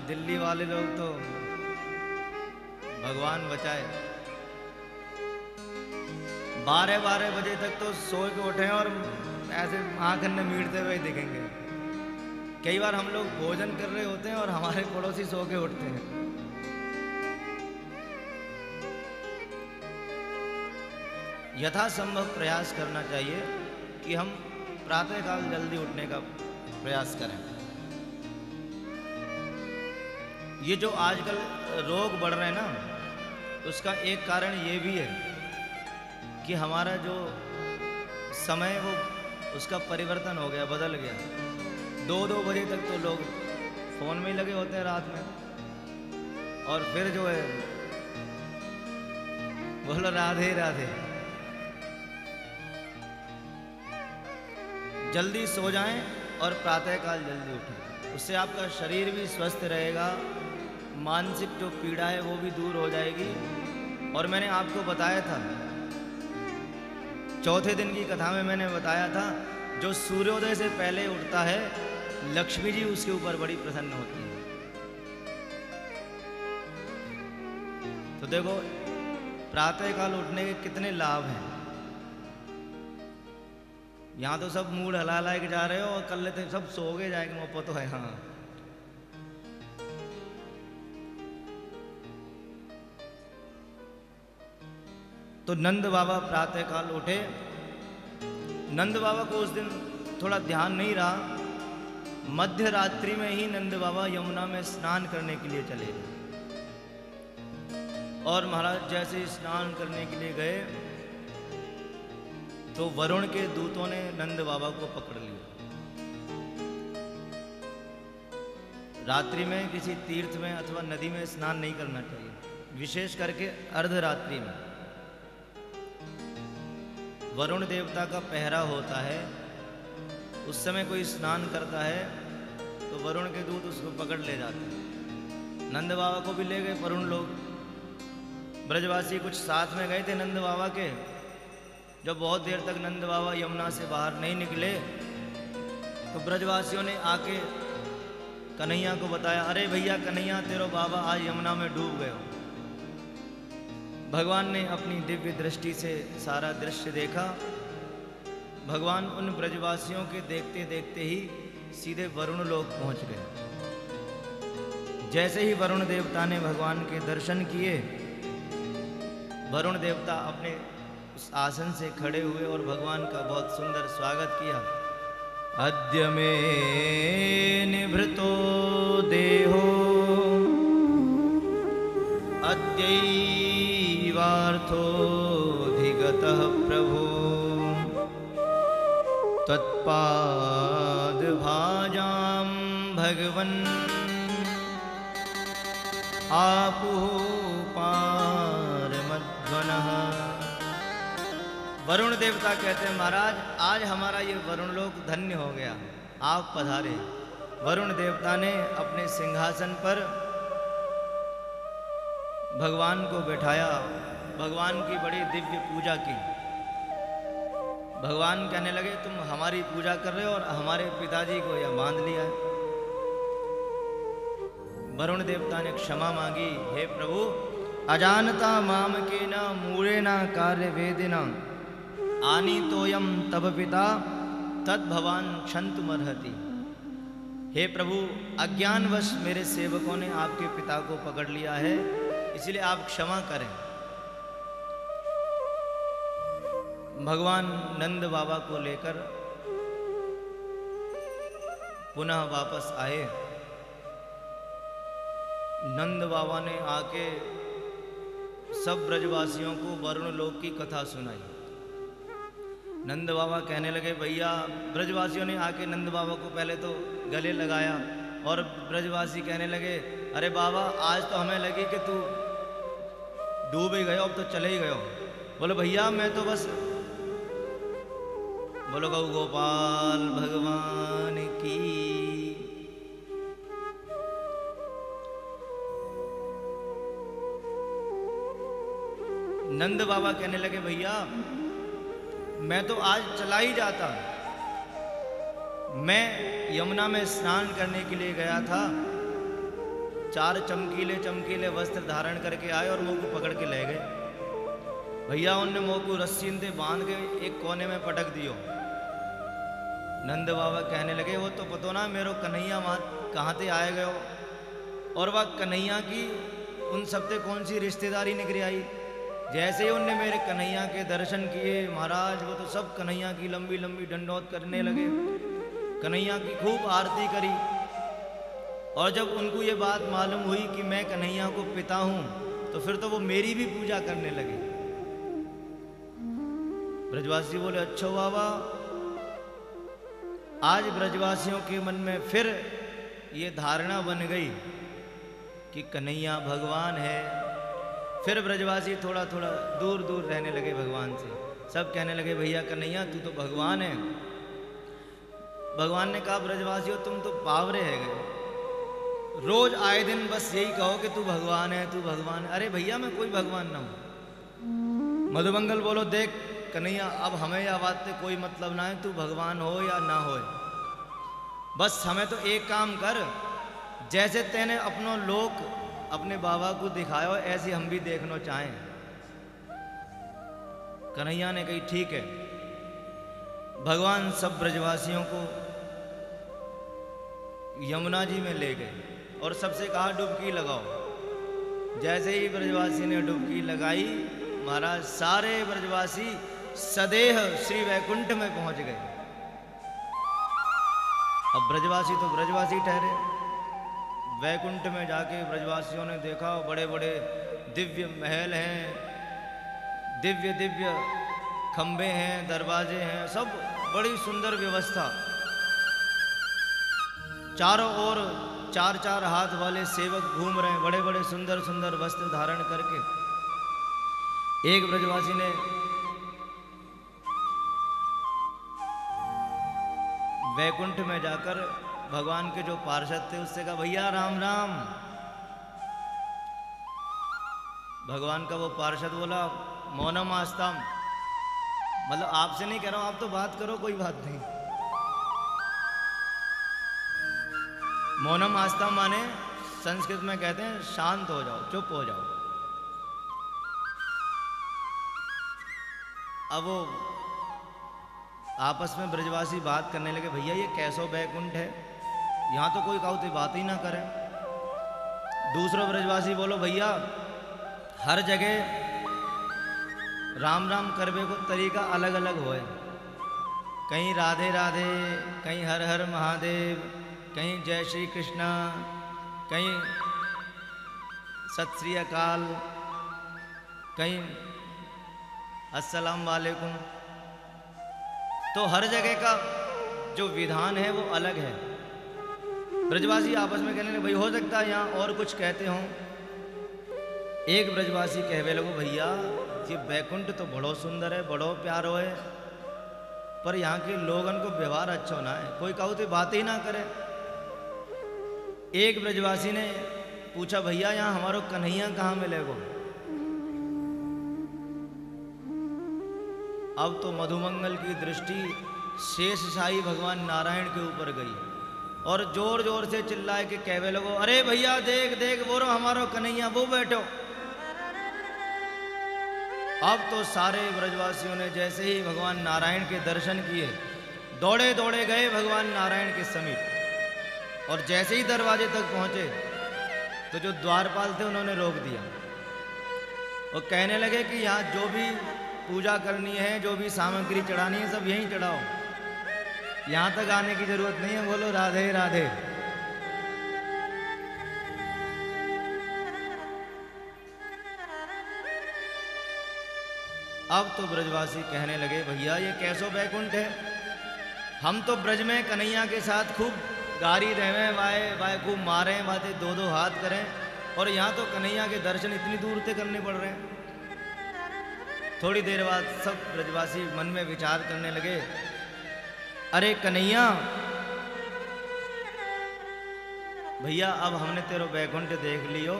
दिल्ली वाले लोग तो भगवान बचाए 12-12 बजे तक तो सो के उठे और ऐसे आँख न मीटते हुए दिखेंगे। कई बार हम लोग भोजन कर रहे होते हैं और हमारे पड़ोसी सो के उठते हैं। यथासंभव प्रयास करना चाहिए कि हम प्रातःकाल जल्दी उठने का प्रयास करें। ये जो आजकल रोग बढ़ रहे हैं ना, उसका एक कारण ये भी है कि हमारा जो समय वो उसका परिवर्तन हो गया, बदल गया। 2-2 बजे तक तो लोग फोन में ही लगे होते हैं रात में, और फिर जो है बोलो राधे राधे। जल्दी सो जाएं और प्रातःकाल जल्दी उठें, उससे आपका शरीर भी स्वस्थ रहेगा, मानसिक जो पीड़ा है वो भी दूर हो जाएगी। और मैंने आपको बताया था, चौथे दिन की कथा में मैंने बताया था, जो सूर्योदय से पहले उठता है लक्ष्मी जी उसके ऊपर बड़ी प्रसन्न होती है। तो देखो प्रातःकाल उठने के कितने लाभ हैं। यहाँ तो सब मूड हला के जा रहे हो और कल लेते सब सो गए जाएंगे, वो पता है। हाँ तो नंद बाबा प्रातःकाल उठे। नंद बाबा को उस दिन थोड़ा ध्यान नहीं रहा, मध्य रात्रि में ही नंद बाबा यमुना में स्नान करने के लिए चले गए। और महाराज जैसे स्नान करने के लिए गए तो वरुण के दूतों ने नंद बाबा को पकड़ लिया। रात्रि में किसी तीर्थ में अथवा नदी में स्नान नहीं करना चाहिए, विशेष करके अर्धरात्रि में। वरुण देवता का पहरा होता है, उस समय कोई स्नान करता है तो वरुण के दूत उसको पकड़ ले जाते हैं। नंद बाबा को भी ले गए वरुण लोग। ब्रजवासी कुछ साथ में गए थे नंद बाबा के। जब बहुत देर तक नंद बाबा यमुना से बाहर नहीं निकले तो ब्रजवासियों ने आके कन्हैया को बताया, अरे भैया कन्हैया तेरो बाबा आज यमुना में डूब गए हो। भगवान ने अपनी दिव्य दृष्टि से सारा दृश्य देखा। भगवान उन ब्रजवासियों के देखते देखते ही सीधे वरुण लोक पहुंच गए। जैसे ही वरुण देवता ने भगवान के दर्शन किए, वरुण देवता अपने उस आसन से खड़े हुए और भगवान का बहुत सुंदर स्वागत किया। अद्य मे निभृतो देहो अद्यैवार्थोऽधिगतः प्रभो त्वत्पादभाजां भगवन् आपुः पारमध्वनः। वरुण देवता कहते हैं महाराज आज हमारा ये वरुण लोक धन्य हो गया, आप पधारे। वरुण देवता ने अपने सिंहासन पर भगवान को बैठाया, भगवान की बड़ी दिव्य पूजा की। भगवान कहने लगे तुम हमारी पूजा कर रहे हो और हमारे पिताजी को यह बांध लिया है। वरुण देवता ने क्षमा मांगी, हे प्रभु अजानता माम के न मूरे न कार्य वेदिना आनी तोयम तब पिता तद भवान क्षंतुमर्हति। हे प्रभु, अज्ञानवश मेरे सेवकों ने आपके पिता को पकड़ लिया है, इसलिए आप क्षमा करें। भगवान नंद बाबा को लेकर पुनः वापस आए। नंद बाबा ने आके सब ब्रजवासियों को वरुण लोक की कथा सुनाई। नंद बाबा कहने लगे, भैया, ब्रजवासियों ने आके नंद बाबा को पहले तो गले लगाया और ब्रजवासी कहने लगे, अरे बाबा, आज तो हमें लगी कि तू डूब ही गए, अब तो चले ही गए। बोलो भैया, मैं तो बस, बोलो गौ गोपाल भगवान की। नंद बाबा कहने लगे, भैया, मैं तो आज चला ही जाता। मैं यमुना में स्नान करने के लिए गया था, 4 चमकीले चमकीले वस्त्र धारण करके आए और मुंह को पकड़ के ले गए। भैया, उनने मुंह को रस्सी से बांध के एक कोने में पटक दियो। नंद बाबा कहने लगे, वो तो पतो ना मेरो कन्हैया कहाँ से आए गए, और वह कन्हैया की उन सबसे कौन सी रिश्तेदारी निकली आई। जैसे ही उनने मेरे कन्हैया के दर्शन किए महाराज, वो तो सब कन्हैया की लंबी लंबी दंडौत करने लगे, कन्हैया की खूब आरती करी। और जब उनको ये बात मालूम हुई कि मैं कन्हैया को पिता हूं, तो फिर तो वो मेरी भी पूजा करने लगे। ब्रजवासी बोले, अच्छा बाबा, आज ब्रजवासियों के मन में फिर ये धारणा बन गई कि कन्हैया भगवान है। फिर ब्रजवासी थोड़ा थोड़ा दूर दूर रहने लगे भगवान से। सब कहने लगे, भैया कन्हैया, तू तो भगवान है। भगवान ने कहा, ब्रजवासियों, तुम तो पावरे है गए, रोज आए दिन बस यही कहो कि तू भगवान है, तू भगवान है। अरे भैया, मैं कोई भगवान ना हूं। मधुमंगल बोलो, देख कन्हैया, अब हमें यह बात से कोई मतलब ना है, तू भगवान हो या ना हो, बस हमें तो एक काम कर, जैसे तेने अपनो लोक अपने बाबा को दिखायो, ऐसे हम भी देखना चाहें। कन्हैया ने कही, ठीक है। भगवान सब ब्रजवासियों को यमुना जी में ले गए और सबसे कहा, डुबकी लगाओ। जैसे ही ब्रजवासी ने डुबकी लगाई, महाराज, सारे ब्रजवासी सदेह श्री वैकुंठ में पहुंच गए। अब ब्रजवासी तो ब्रजवासी ठहरे। वैकुंठ में जाके ब्रजवासियों ने देखा, बड़े बड़े दिव्य महल हैं, दिव्य दिव्य खंबे हैं, दरवाजे हैं, सब बड़ी सुंदर व्यवस्था। चारों ओर 4-4 हाथ वाले सेवक घूम रहे हैं, बड़े बड़े सुंदर सुंदर वस्त्र धारण करके। एक ब्रजवासी ने वैकुंठ में जाकर भगवान के जो पार्षद थे उससे कहा, भैया राम राम। भगवान का वो पार्षद बोला, मौनम आस्ताम, मतलब आपसे नहीं कह रहा हूं, आप तो बात करो, कोई बात नहीं। मौनम आस्ताम माने संस्कृत में कहते हैं शांत हो जाओ, चुप हो जाओ। अब वो आपस में ब्रजवासी बात करने लगे, भैया ये कैसो बैकुंठ है, यहाँ तो कोई काउती बात ही ना करे। दूसरा ब्रजवासी बोलो, भैया हर जगह राम राम करवे को तरीका अलग अलग होए, कहीं राधे राधे, कहीं हर हर महादेव, कहीं जय श्री कृष्णा, कहीं सत श्री अकाल, कहीं अस्सलाम वालेकुम। तो हर जगह का जो विधान है वो अलग है। ब्रजवासी आपस में कहने लगे, भाई हो सकता है यहाँ और कुछ कहते हों। एक ब्रजवासी कहवे लगो, भैया ये बैकुंठ तो बड़ो सुंदर है, बड़ो प्यारो है, पर यहाँ के लोगन को व्यवहार अच्छा ना है, कोई कहू तो बात ही ना करे। एक ब्रजवासी ने पूछा, भैया यहाँ हमारो कन्हैया कहाँ मिलेगो? अब तो मधुमंगल की दृष्टि शेष शाही भगवान नारायण के ऊपर गई और जोर जोर से चिल्लाए के कहवे लगो, अरे भैया देख देख, वो रो हमारो कन्हैया, वो बैठो। अब तो सारे ब्रजवासियों ने जैसे ही भगवान नारायण के दर्शन किए, दौड़े दौड़े गए भगवान नारायण के समीप, और जैसे ही दरवाजे तक पहुंचे तो जो द्वारपाल थे उन्होंने रोक दिया और कहने लगे कि यहाँ जो भी पूजा करनी है, जो भी सामग्री चढ़ानी है, सब यहीं चढ़ाओ, यहाँ तक आने की जरूरत नहीं है। बोलो राधे राधे। अब तो ब्रजवासी कहने लगे, भैया ये कैसो बैकुंठ है, हम तो ब्रज में कन्हैया के साथ खूब गारी रहें, वाए वाए खूब मारें, बातें दो दो हाथ करें, और यहाँ तो कन्हैया के दर्शन इतनी दूर से करने पड़ रहे हैं। थोड़ी देर बाद सब ब्रजवासी मन में विचार करने लगे, अरे कन्हैया, भैया अब हमने तेरो बैकुंठ देख लियो,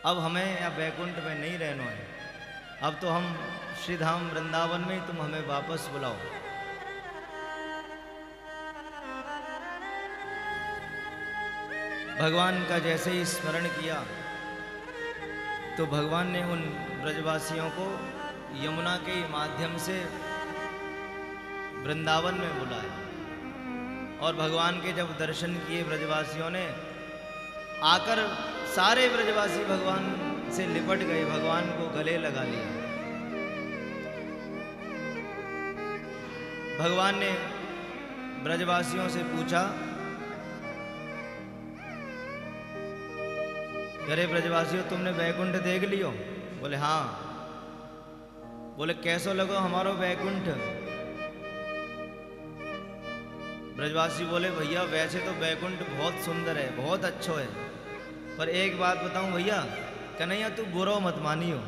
अब हमें या बैकुंठ में नहीं रहना है, अब तो हम श्रीधाम वृंदावन में ही तुम हमें वापस बुलाओ। भगवान का जैसे ही स्मरण किया तो भगवान ने उन ब्रजवासियों को यमुना के माध्यम से वृंदावन में बुलाया, और भगवान के जब दर्शन किए ब्रजवासियों ने, आकर सारे ब्रजवासी भगवान से लिपट गए, भगवान को गले लगा लिया। भगवान ने ब्रजवासियों से पूछा, अरे ब्रजवासियों, तुमने बैकुंठ देख लियो? बोले हाँ। बोले कैसो लगो हमारो बैकुंठ? ब्रजवासी बोले, भैया वैसे तो बैकुंठ बहुत सुंदर है, बहुत अच्छा है, पर एक बात बताऊं भैया, कन्हैया तू बुरा मत मानियो।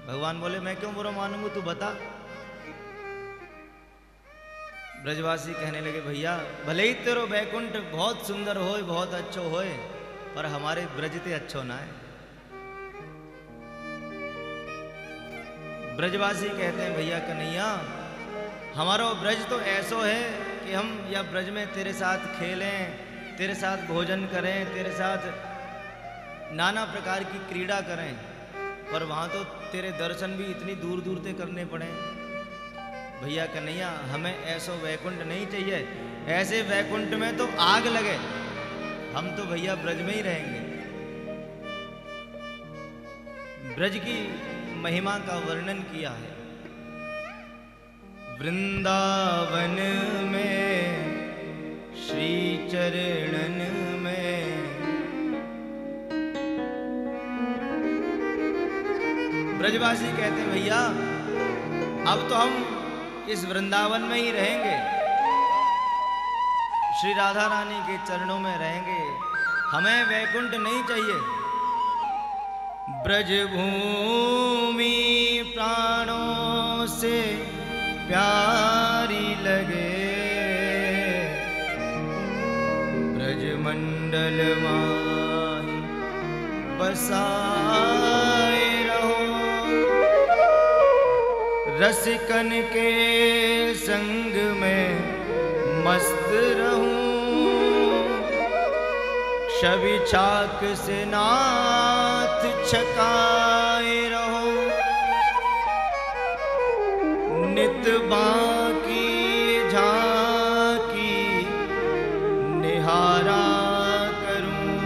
भगवान बोले, मैं क्यों बुरा मानूंगा, तू बता। ब्रजवासी कहने लगे, भैया भले ही तेरो बैकुंठ बहुत सुंदर होए, बहुत अच्छो होए, पर हमारे ब्रज ते अच्छो ना है। ब्रजवासी कहते हैं, भैया कन्हैया, हमारो ब्रज तो ऐसो है कि हम या ब्रज में तेरे साथ खेलें, तेरे साथ भोजन करें, तेरे साथ नाना प्रकार की क्रीड़ा करें, पर वहाँ तो तेरे दर्शन भी इतनी दूर दूर से करने पड़े। भैया कन्हैया, हमें ऐसो वैकुंठ नहीं चाहिए, ऐसे वैकुंठ में तो आग लगे, हम तो भैया ब्रज में ही रहेंगे। ब्रज की महिमा का वर्णन किया है। वृंदावन में श्री चरणन में ब्रजवासी कहते हैं, भैया अब तो हम इस वृंदावन में ही रहेंगे, श्री राधा रानी के चरणों में रहेंगे, हमें वैकुंठ नहीं चाहिए। ब्रज भूमि प्राणों से प्यारी लगे, ब्रज मंडल माही बसाए रहो, रसिकन के संग में मस्त रहूं, छवि चाक से नाथ छकाए रहो, नित बाकी झांकी निहारा करूं,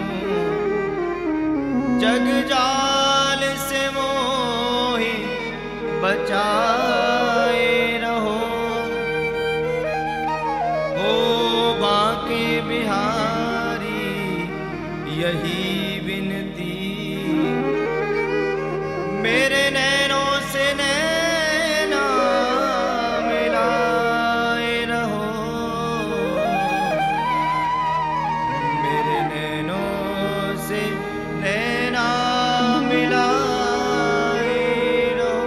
जग जाल से मोहि बचाए रहो, ओ बांके बिहारी यही विनती, मेरे नैनों से नैना मिलाए रहो, मेरे नैनों से नैना मिलाए रहो।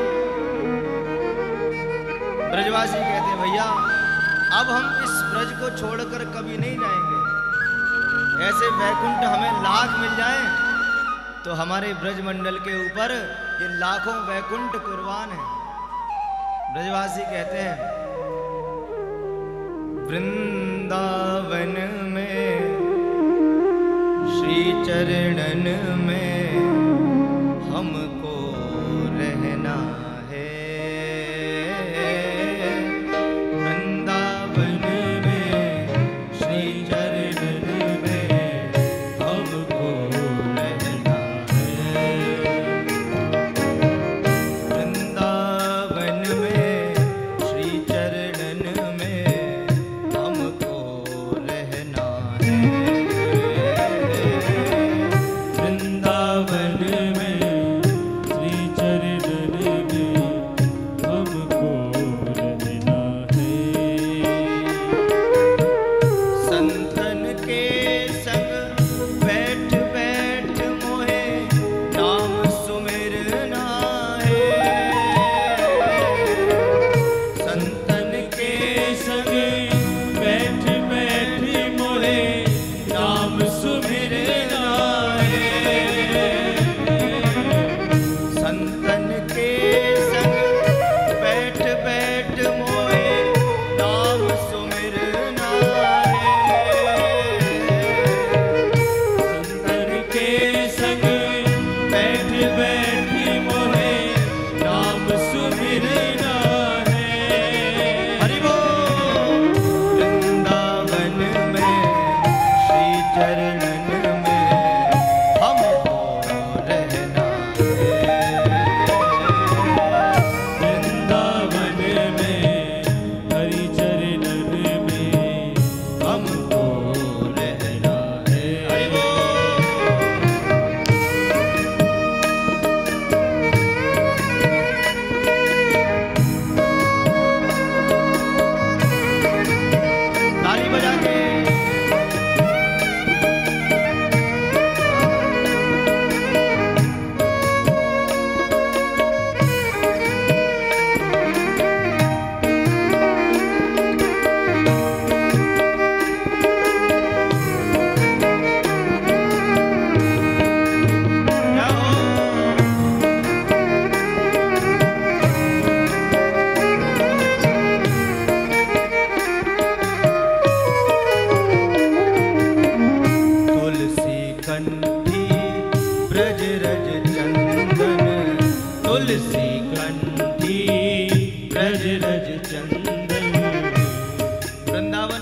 ब्रजवासी कहते हैं, भैया अब हम इस ब्रज को छोड़कर कभी नहीं जाएंगे, ऐसे वैकुंठ हमें लाख मिल जाएं तो हमारे ब्रज मंडल के ऊपर ये लाखों वैकुंठ कुर्बान है। ब्रजवासी कहते हैं, वृंदावन में श्री चरणन में हमको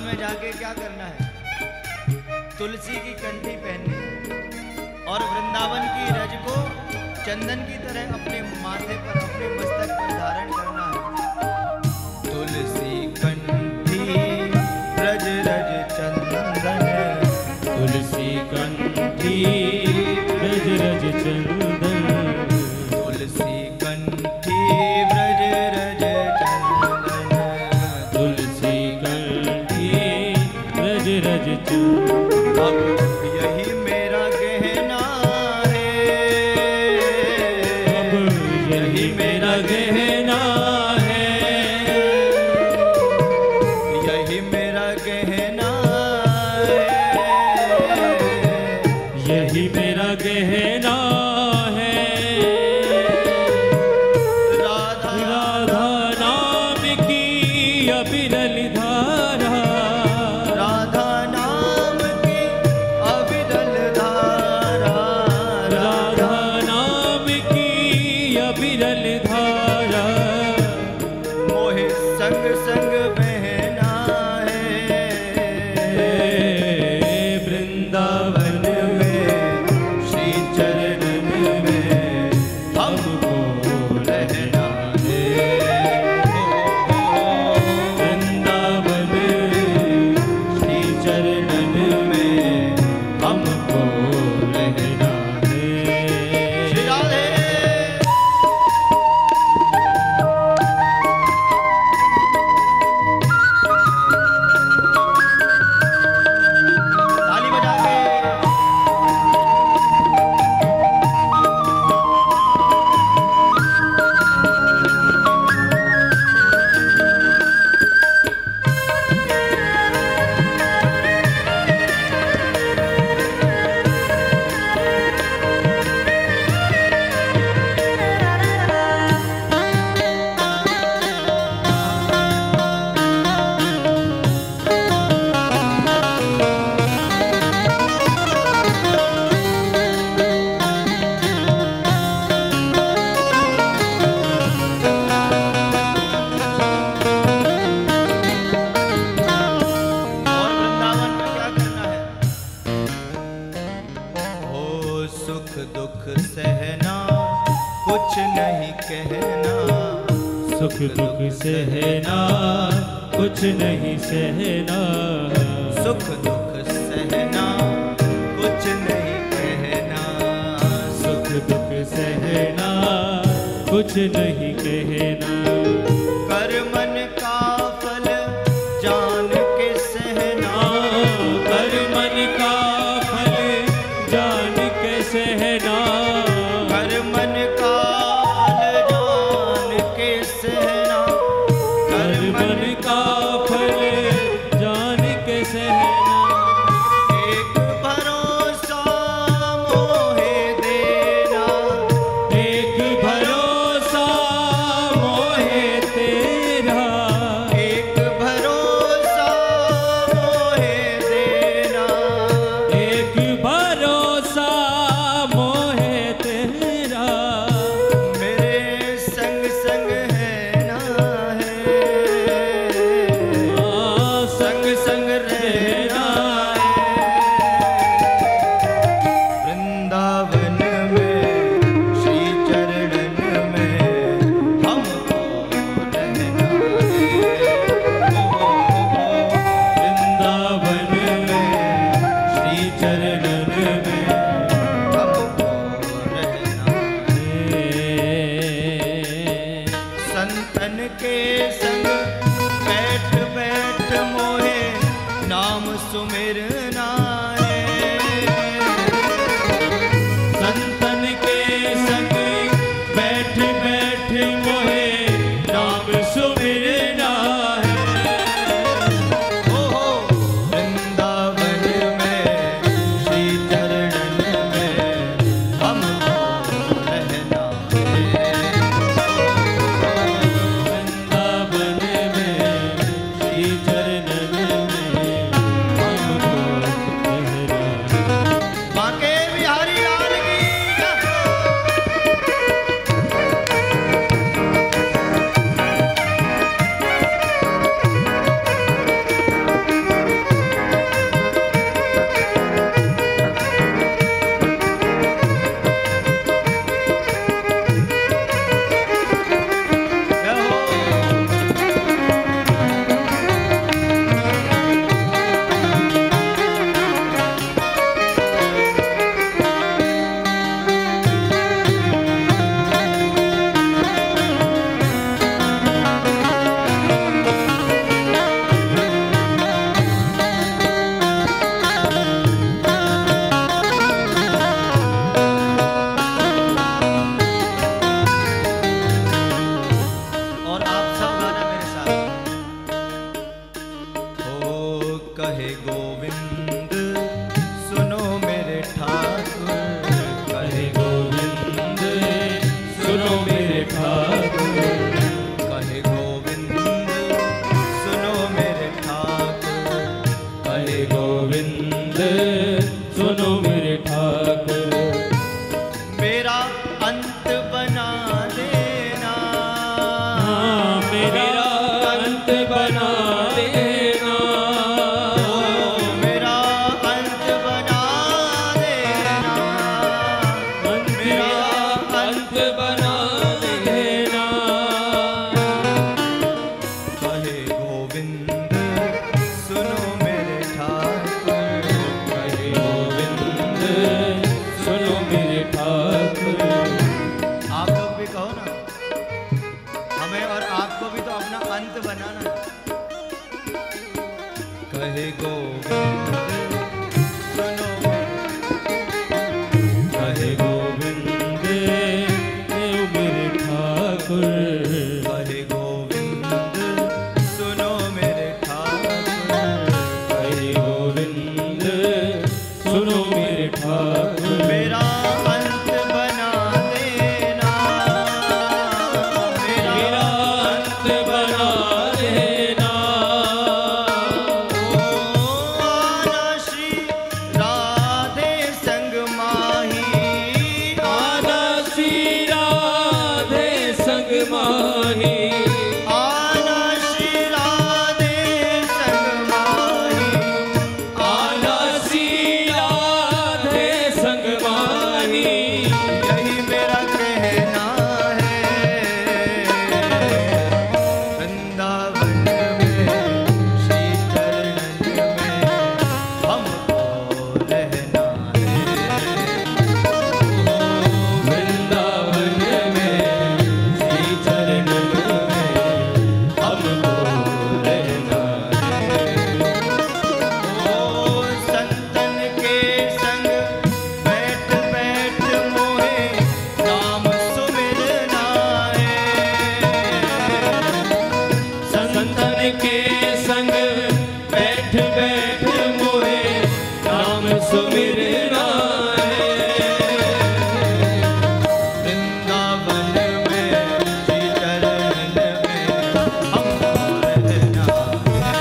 में जाके क्या करना है? तुलसी की कंठी पहननी है और वृंदावन की रज को चंदन की तरह अपने माथे पर, अपने मस्तक पर धारण करना है। तुलसी कंठी रज रज चंदन, तुलसी कंठी रज रज चंदन, तुलसी कंठी ब्रज रज चंदन, तुलसी कंठी रज रज चंदन। अब यही मेरा गहना है, अब यही मेरा गहना है, यही मेरा गहना है, यही मेरा गहना है। राधा राधा नाम की अविरल धारा, राधा नाम की अविरल धारा, राधा नाम की अविरल धारा, मोहे संग संग बहना है। वृंदावन में श्री चरणन में हमको रहना है। वृंदावन श्री चरणन में हमको रहना है। श्री राधे। ताली बजा के और वृंदावन में क्या करना है? ओ सुख दुख सहना, कुछ नहीं कहना, सुख दुख सहना, कुछ नहीं सहना, सुख दुख सहना, कुछ नहीं कहना, सुख दुख सहना, कुछ नहीं कहना। कर मन का फल जान के सहना, कर मन का फल जान के सहना, कर मन का फल जान के सहना, कर मन का फल जान के सहना। एक भरोसा मोहे देना, एक भरोसा मोहे तेरा, एक भरोसा मोहे देना, एक भरोसा मोहे तेरा। मेरे संग संग है ना है, संग संग रहना है। वृंदावन में श्री चरणन में हमको रहना है। वृंदावन में श्री चरणन में हमको रहना है। संतन के संग बैठ बैठ मोहे नाम सुमिरना है। संतन के संग बैठ बैठ मोहे नाम सुमिरना है। ओ हो वृंदावन में श्री चरणन में हमको रहना है। वृंदावन में श्री चरणन में हमको कहे गोविंद सुनो मेरे ठाकुर, कहे गोविंद सुनो मेरे ठाकुर, कहे गोविंद सुनो मेरे ठाकुर, कहे गोविंद सुनो मेरे ठाकुर। मेरा अंत बना देना, मेरा अंत बना देना, मेरा अंत बना देना, मेरा अंत बना देना। कहे गोविंद सुनो मेरे ठाकुर, कहे गोविंद सुनो मेरे ठाकुर। आप लोग भी कहो ना, हमें और आपको भी तो अपना अंत बनाना है। कहे गोविंद सुनो, कहे गोविंद मेरे ठाकुर, कहे गोविंद सुनो मेरे ठाकुर, कहे गोविंद सुनो मेरे ठाकुर। मेरा अंत बना देना, मेरा अंत बना देना। आना श्री राधे संग माही, आना श्री राधे संग माही, आना श्री राधे संग माही, आना श्री राधे संग माही। यही मेरा कहना है। वृंदावन में श्री चरणन में हमको रहना है। वृंदावन में श्री चरण में हमको रहना है। ओ संतन के संग बैठ बैठ मोहे नाम सुमिरना है। संतन के संग बैठ बैठ मोहे नाम सुमिरना है। वृंदावन में श्री चरणन में हमको रहना है।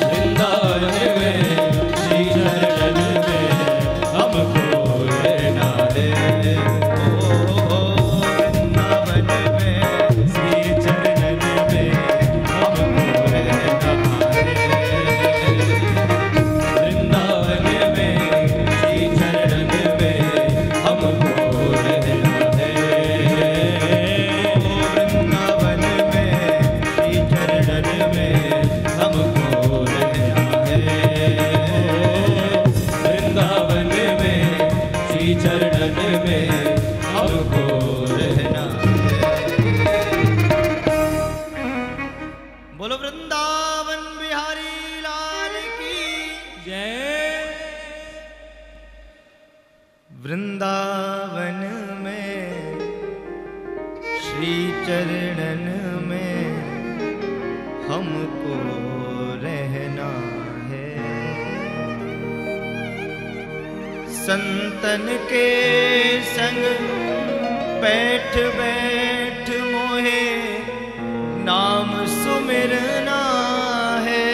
वृंदावन में श्री चरण में हमको रहना है। वृंदावन में श्री चरण में हमको रहना है। वृंदावन में श्री चरण में हमको रहना है। वृंदावन में श्री चरणन में हमको रहना है। वृंदावन में श्री चरण में हमको रहना। बोलो वृंदावन बिहारी लाल की। जय। वृंदावन में श्री चरणन में हमको रहना है। संतन के संग बैठ बैठ मोहे नाम सुमिरना है।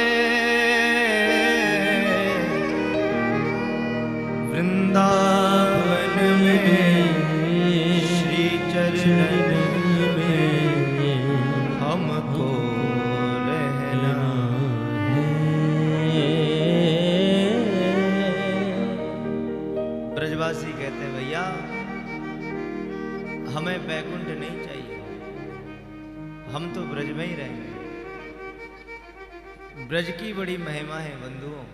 वृंदावन में श्री चरणन में हमको रहना है। ब्रजवासी कहते हैं भैया हमें बैकुंठ नहीं चाहिए, हम तो ब्रज में ही रहेंगे। ब्रज की बड़ी महिमा है बंधुओं।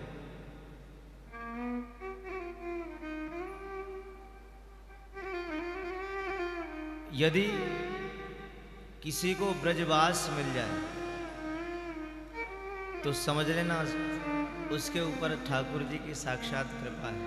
यदि किसी को ब्रजवास मिल जाए तो समझ लेना उसके ऊपर ठाकुर जी की साक्षात कृपा है।